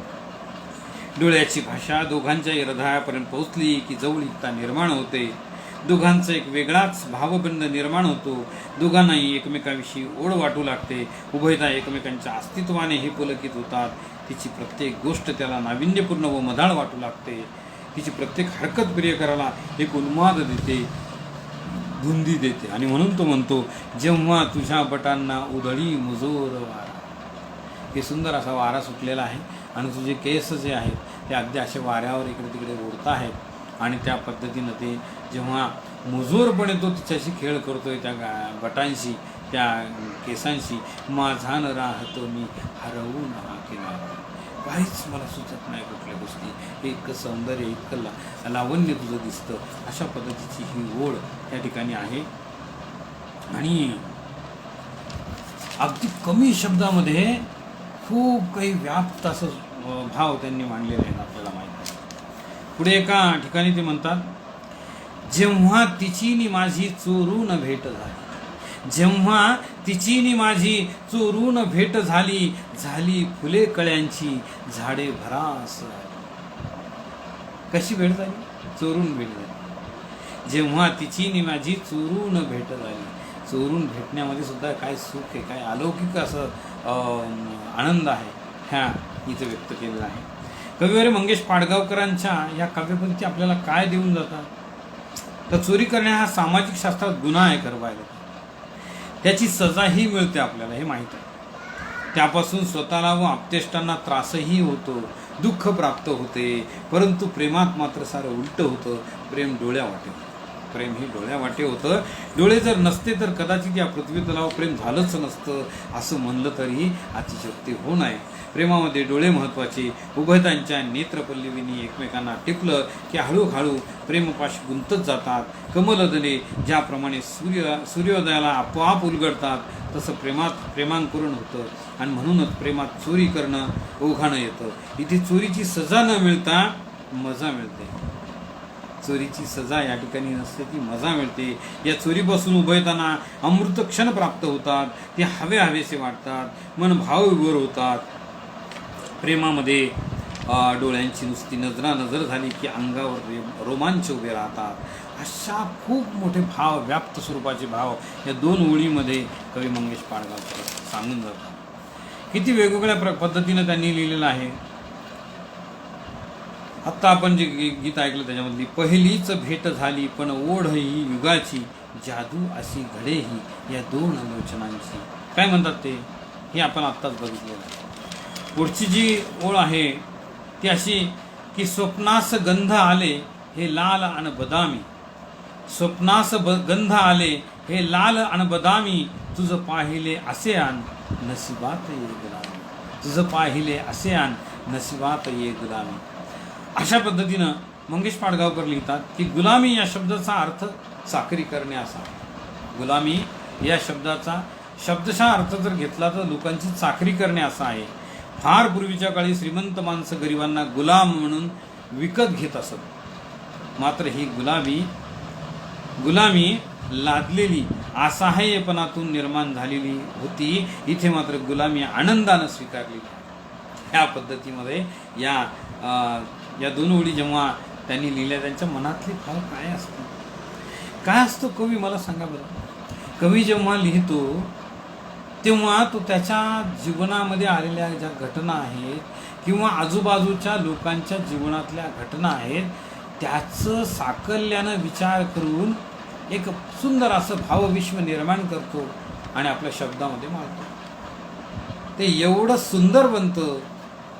डोळ्याची भाषा दोघांच्या हृदयापर्यंत पोहोचली की जवळीकता निर्माण होते, दोघांचा एक वेगळाच भावबंध निर्माण होतो, दोघांनाही एकमेकांविषयी ओढ वाटू लागते, उभयता एकमेकांच्या अस्तित्वाने हे पुलकित होतात. तिची प्रत्येक गोष्ट त्याला नाविन्यपूर्ण व मधाळ वाटू लागते, तिची प्रत्येक हरकत प्रियकराला एक उन्माद देते, धुंदी देते. आणि म्हणून तो म्हणतो जेव्हा तुझ्या बटांना उधळी मुजोर वारा. हे सुंदर असा वारा सुटलेला आहे आणि तुझे केस जे आहेत ते अगदी असे वाऱ्यावर इकडे तिकडे ओढत आहेत आणि त्या पद्धतीनं ते जेव्हा मुजोरपणे तो तिच्याशी खेळ करतोय त्या बटांशी त्या केसांशी, माझा न राहतो मी हरवून हा किनारा. काहीच मला सुचत नाही कुठल्या गोष्टी, इतकं सौंदर्य, इतकं लावण्य तुझं दिसतं, अशा पद्धतीची ही ओढ या ठिकाणी आहे. आणि अगदी कमी शब्दामध्ये खूप काही व्याप्त असं भाव त्यांनी मांडलेले आहेत, आपल्याला माहीत आहे. पुढे एका ठिकाणी ते म्हणतात, जेव्हा तिची नि माझी चोरून भेट झाली, जेव्हा तिची नि माझी चोरून भेट झाली, झाली फुले कळ्यांची झाडे भरास. कशी भेट झाली? चोरून भेट झाली. जेव्हा तिची नि माझी चोरून भेट झाली. चोरून भेटण्यामध्ये सुद्धा काय सुख आहे, काय अलौकिक असं आनंद आहे, ह्या इथे व्यक्त केलेला आहे. कविवर्य मंगेश पाडगावकरांच्या या काव्यपंक्ती आपल्याला काय देऊन जातात? तर चोरी करणे हा सामाजिक शास्त्रात गुन्हा आहे खरं पाहिलं, त्याची सजाही मिळते आपल्याला, हे माहीत आहे. त्यापासून स्वतःला व आप्तेष्टांना त्रासही होतो, दुःख प्राप्त होते. परंतु प्रेमात मात्र सारं उलटं होतं. प्रेम डोळ्या वाटे, प्रेम ही डोळ्या वाटे होतं. डोळे जर नसते तर कदाचित या पृथ्वी तलावर प्रेम झालंच नसतं, असं म्हणलं तरी अतिशयोक्ती होऊ नये. प्रेमामध्ये डोळे महत्त्वाचे. उभयतांच्या नेत्रपल्लवींनी एकमेकांना टिपलं की हळूहळू प्रेमपाशी गुंतत जातात. कमलदने ज्याप्रमाणे सूर्योदयाला आपोआप उलगडतात, तसं प्रेमांकुरण होतं. आणि म्हणूनच प्रेमात चोरी करणं ओघानं येतं. इथे चोरीची सजा न मिळता मजा मिळते. चोरीची सजा या ठिकाणी नसते, ती मजा मिळते. या चोरीपासून उभयतांना अमृत क्षण प्राप्त होतात. ते हवेसे वाटतात, मन भावविभोर होतात. प्रेमामध्ये डोळ्यांची नुसती नजर झाली की अंगावर रोमांच उभे राहतात. अशा खूप मोठे भाव, व्याप्त स्वरूपाचे भाव या दोन ओळीमध्ये कवी मंगेश पाडगावकर सांगून जातात. किती वेगवेगळ्या पद्धतीने त्यांनी लिहिलेलं आहे. आत्ता आपण जे गीत ऐकलं त्याच्यामधली, पहिलीच भेट झाली पण ओढ ही युगाची, जादू अशी घडे ही या दोन लोचनांची. काय म्हणतात ते, हे आपण आत्ताच बघितलेलं आहे. पुढची जी ओळ आहे ती अशी की, स्वप्नास गंध आले हे लाल अन बदामी, स्वप्नास गंध आले हे लाल अन बदामी, तुझं पाहिले असे आन नशिबात ये गुलामी, तुझं पाहिले असे आन नशिबात ये गुलामी. अशा पद्धतीनं मंगेश पाडगावकर लिहितात की गुलामी या शब्दाचा अर्थ चाकरी करणे असा. गुलामी या शब्दाचा शब्दशः अर्थ जर घेतला तर लोकांची चाकरी करणे असा आहे. फार पूर्वीच्या काळी श्रीमंत माणसं गरिबांना गुलाम म्हणून विकत घेत असत. मात्र ही गुलामी लादलेली असहाय्यपणातून निर्माण झालेली होती. इथे मात्र गुलामी आनंदानं स्वीकारली. ह्या पद्धतीमध्ये या दोन ओळी जेव्हा त्यांनी लिहिल्या, त्यांच्या मनातली भाव काय असतो कवी, मला सांगा बरं. कवी जेव्हा लिहितो तेव्हा तो त्याच्या जीवनामध्ये आलेल्या ज्या घटना आहेत किंवा आजूबाजूच्या लोकांच्या जीवनातल्या घटना आहेत, त्याचं साकल्यानं विचार करून एक सुंदर असं भावविश्व निर्माण करतो आणि आपल्या शब्दामध्ये मांडतो. ते एवढं सुंदर बनतं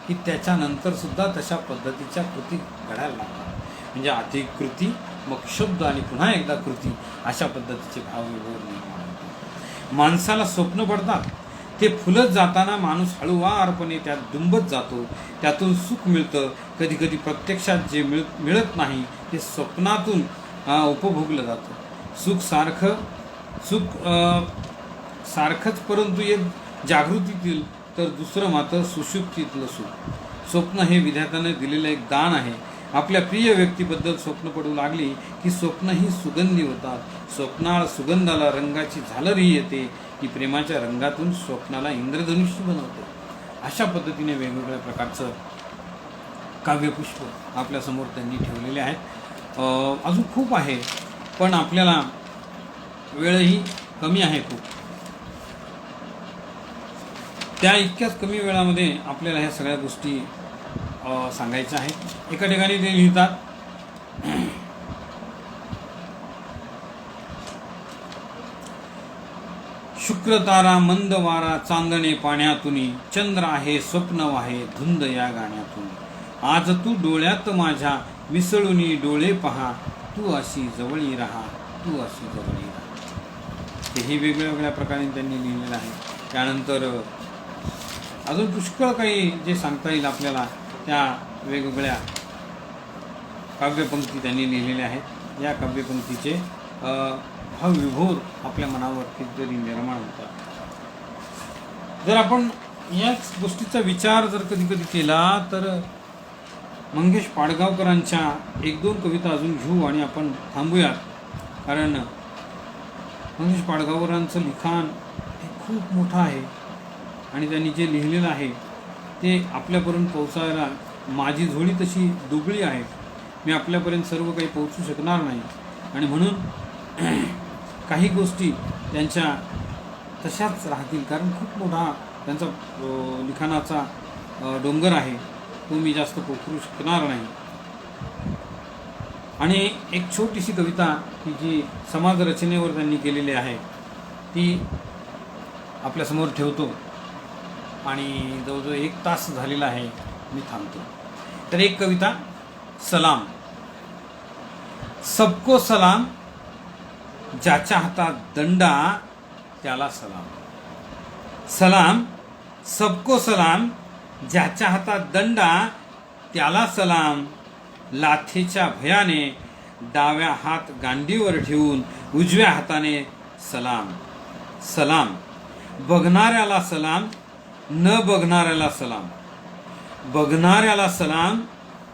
की त्याच्यानंतर सुद्धा तशा पद्धतीच्या कृती घडायला लागतात. म्हणजे आधी कृती, मग शब्द आणि पुन्हा एकदा कृती, अशा पद्धतीचे भावविभोर निर्माण होतात. माणसाला स्वप्न पडतात, ते फुलत जाताना माणूस हळूवारपणे त्यात दुंबत जातो. त्यातून सुख मिळतं. कधी कधी प्रत्यक्षात जे मिळत नाही ते स्वप्नातून उपभोगलं जातं. सुख सारखंच, परंतु एक जागृतीतील तर दुसरं मात्र सुषुप्तीतलं सुख. स्वप्न हे विधात्याने दिलेलं एक दान आहे. आपल्या प्रिय व्यक्तीबद्दल स्वप्न पडू लागली की स्वप्नही सुगंधी होतात. स्वप्नाळ सुगंधाला रंगाची झालरही येते, की प्रेमाच्या रंगातून स्वप्नाला इंद्रधनुष्य बनवते. अशा पद्धतीने वेगवेगळ्या प्रकारचं काव्यपुष्प आपल्यासमोर त्यांनी ठेवलेले आहेत. अजून खूप आहे, पण आपल्याला वेळही कमी आहे खूप. त्या इतक्याच कमी वेळामध्ये आपल्याला ह्या सगळ्या गोष्टी सांगायच्या आहेत. एका ठिकाणी ते लिहितात, शुक्र तारा मंद वारा चांदणे पाण्यातून, चंद्र आहे स्वप्न वाहे धुंद या गाण्यातून. आज तू डोळ्यात माझ्या मिसळून डोळे पहा, तू अशी जवळी राहा, तू अशी जवळी राहा. तेही वेगळ्या वेगळ्या प्रकारे त्यांनी लिहिलेलं आहे. त्यानंतर अजून पुष्कळ काही जे सांगता येईल आपल्याला त्या वेगवेगळ्या काव्यपंक्ती त्यांनी लिहिलेल्या आहेत. या काव्यपंक्तीचे भावविभोर आपल्या मनावर कितीतरी निर्माण होतात. जर आपण याच गोष्टीचा विचार जर कधी कधी केला तर मंगेश पाडगावकरांच्या एक दोन कविता अजून घेऊ आणि आपण थांबूयात. कारण मंगेश पाडगावकरांचं लिखाण हे खूप मोठं आहे आणि त्यांनी जे लिहिलेलं आहे ते आपल्यापर्यंत पोहोचायला माझी झोळी तशी दुबळी आहे. मी आपल्यापर्यंत सर्व काही पोहोचू शकणार नाही आणि म्हणून काही गोष्टी त्यांच्या तशाच राहतील. कारण खूप मोठा त्यांचा लिखाणाचा डोंगर आहे, तो मी जास्त पोखरू शकणार नाही. आणि एक छोटीशी कविता की जी समाज रचनेवर त्यांनी केलेली आहे ती आपल्यासमोर ठेवतो. आणि जवळजवळ 1 तास झालेला आहे, मी थांबतो. तर एक कविता, सलाम. सबको सलाम, ज्याच्या हातात दंडा त्याला सलाम. सलाम, सबको सलाम, ज्याच्या हातात दंडा त्याला सलाम. लाथेच्या भयाने डाव्या हात गांडीवर ठेवून उजव्या हाताने सलाम. सलाम, बघणाऱ्याला सलाम, न बघणाऱ्याला सलाम. बघणाऱ्याला सलाम,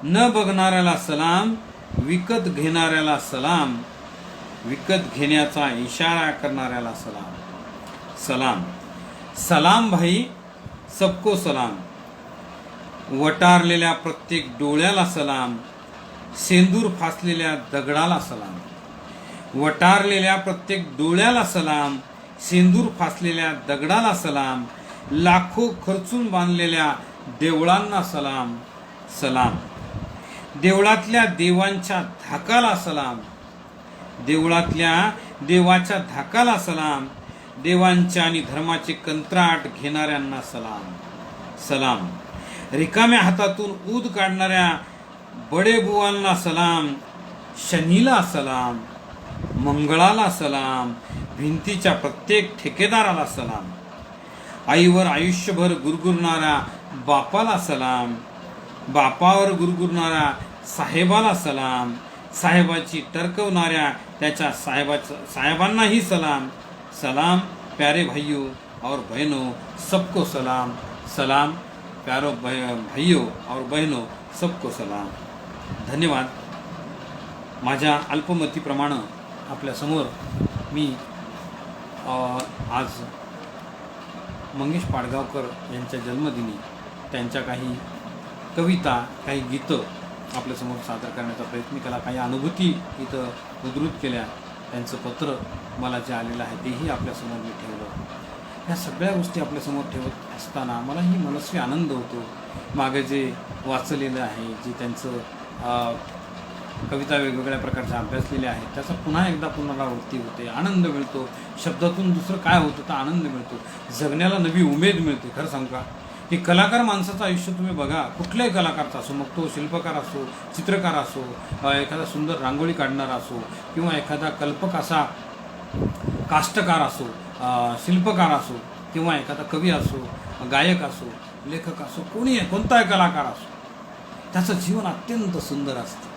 न बघणाऱ्याला सलाम. विकत घेणाऱ्याला सलाम, विकत घेण्याचा इशारा करणाऱ्याला सलाम. सलाम. सलाम भाई, सबको सलाम. वटारलेल्या प्रत्येक डोळ्याला सलाम. सेंदूर फासलेल्या दगडाला सलाम. वटारलेल्या प्रत्येक डोळ्याला सलाम. सेंदूर फासलेल्या दगडाला सलाम. लाखो खर्चून बांधलेल्या देवळांना सलाम. सलाम. देवळातल्या देवांच्या धाकाला सलाम. देवळातल्या देवाच्या धाकाला सलाम. देवांच्या आणि धर्माचे कंत्राट घेणाऱ्यांना सलाम. सलाम. रिकाम्या हातातून ऊद काढणाऱ्या बडेबुवांना सलाम. शनीला सलाम. मंगळाला सलाम. भिंतीच्या प्रत्येक ठेकेदाराला सलाम. आईवर आयुष्यभर गुरगुरणाऱ्या बापाला सलाम. बापावर गुरगुरणाऱ्या साहेबाला सलाम. साहेबाची टरकवणाऱ्या त्याच्या साहेबांनाही सलाम. सलाम प्यारे भाइयों और बहनों, सबको सलाम. सलाम प्यारो भाइयों और बहनों, सबको सलाम. धन्यवाद. माझ्या अल्पमतीप्रमाणे आपल्यासमोर मी आज मंगेश पाडगावकर यांच्या जन्मदिनी त्यांच्या काही कविता, काही गीतं आपल्यासमोर सादर करण्याचा प्रयत्न केला. काही अनुभूती इथं उद्धृत केल्या. त्यांचं पत्र मला जे आलेलं आहे तेही आपल्यासमोर मी ठेवलं. ह्या सगळ्या गोष्टी आपल्यासमोर ठेवत असताना मलाही मनस्वी आनंद होतो. मागे जे वाचलेलं आहे, जे त्यांचं कविता वेगवेगळ्या प्रकारच्या अभ्यासलेल्या आहेत त्याचा पुन्हा एकदा पुनरावृत्ती होते. आनंद मिळतो. शब्दातून दुसरं काय होतं तर आनंद मिळतो. जगण्याला नवी उमेद मिळते. खरं सांगू का, की कलाकार माणसाचं आयुष्य तुम्ही बघा, कुठल्याही कलाकारचा असो, मग तो शिल्पकार असो, चित्रकार असो, एखादा सुंदर रांगोळी काढणारा असो, किंवा एखादा कल्पक असा काष्टकार असो, शिल्पकार असो, किंवा एखादा कवी असो, गायक असो, लेखक असो, कोणी कोणताही कलाकार असो, त्याचं जीवन अत्यंत सुंदर असतं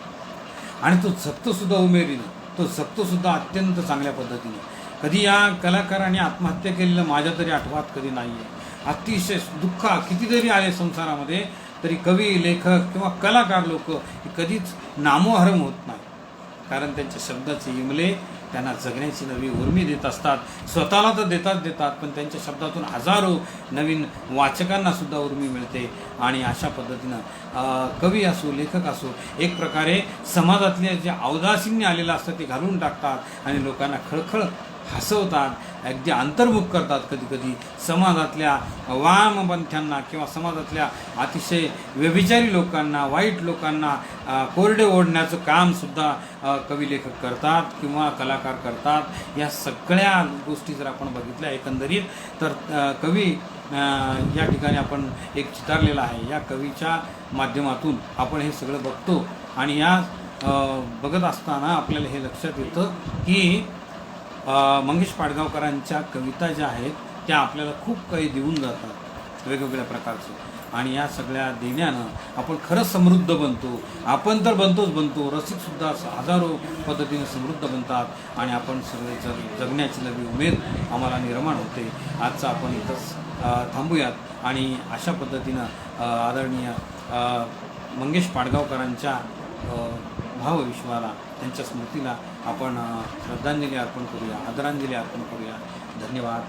आणि तो जगतोसुद्धा उमेदीनं, तो जगतोसुद्धा अत्यंत चांगल्या पद्धतीने. कधी या कलाकाराने आत्महत्या केलेलं माझ्या तरी आठवत कधी नाही आहे. अतिशय दुःख कितीतरी आले संसारामध्ये तरी कवी, लेखक किंवा कलाकार लोक कधीच नामोहरम होत नाही. कारण त्यांच्या शब्दाचे इमले त्यांना जगण्याची नवी उर्मी देत असतात. स्वतःला तर देतात पण त्यांच्या शब्दातून हजारो नवीन वाचकांना सुद्धा उर्मी मिळते. आणि अशा पद्धतीनं कवी असो, लेखक असो, एक प्रकारे समाजातले जे अवदासीन्य आलेलं असतं ते घालून टाकतात आणि लोकांना खळखळ हसवतात, अगदी अंतर्मुख करतात. कधी कधी समाजातल्या वामपंथ्यांना किंवा समाजातल्या अतिशय व्यभिचारी लोकांना, वाईट लोकांना कोरडे ओढण्याचं कामसुद्धा कवी, लेखक करतात किंवा कलाकार करतात. या सगळ्या गोष्टी जर आपण बघितल्या एकंदरीत तर कवी या ठिकाणी आपण एक चितारलेला आहे. या कवीच्या माध्यमातून आपण हे सगळं बघतो आणि या बघत असताना आपल्याला हे लक्षात येतं की मंगेश पाडगावकरांच्या कविता ज्या आहेत त्या आपल्याला खूप काही देऊन जातात वेगवेगळ्या प्रकारचे, आणि या सगळ्या देण्यानं आपण खरंच समृद्ध बनतो. आपण तर बनतो, रसिकसुद्धा हजारो पद्धतीने समृद्ध बनतात आणि आपण सगळे जगण्याची नवी उमेद आम्हाला निर्माण होते. आजचं आपण इथंच थांबूयात आणि अशा पद्धतीनं आदरणीय मंगेश पाडगावकरांच्या भावविश्वाला, त्यांच्या स्मृतीला आपण श्रद्धांजली अर्पण करूया, आदरांजली अर्पण करूया. धन्यवाद.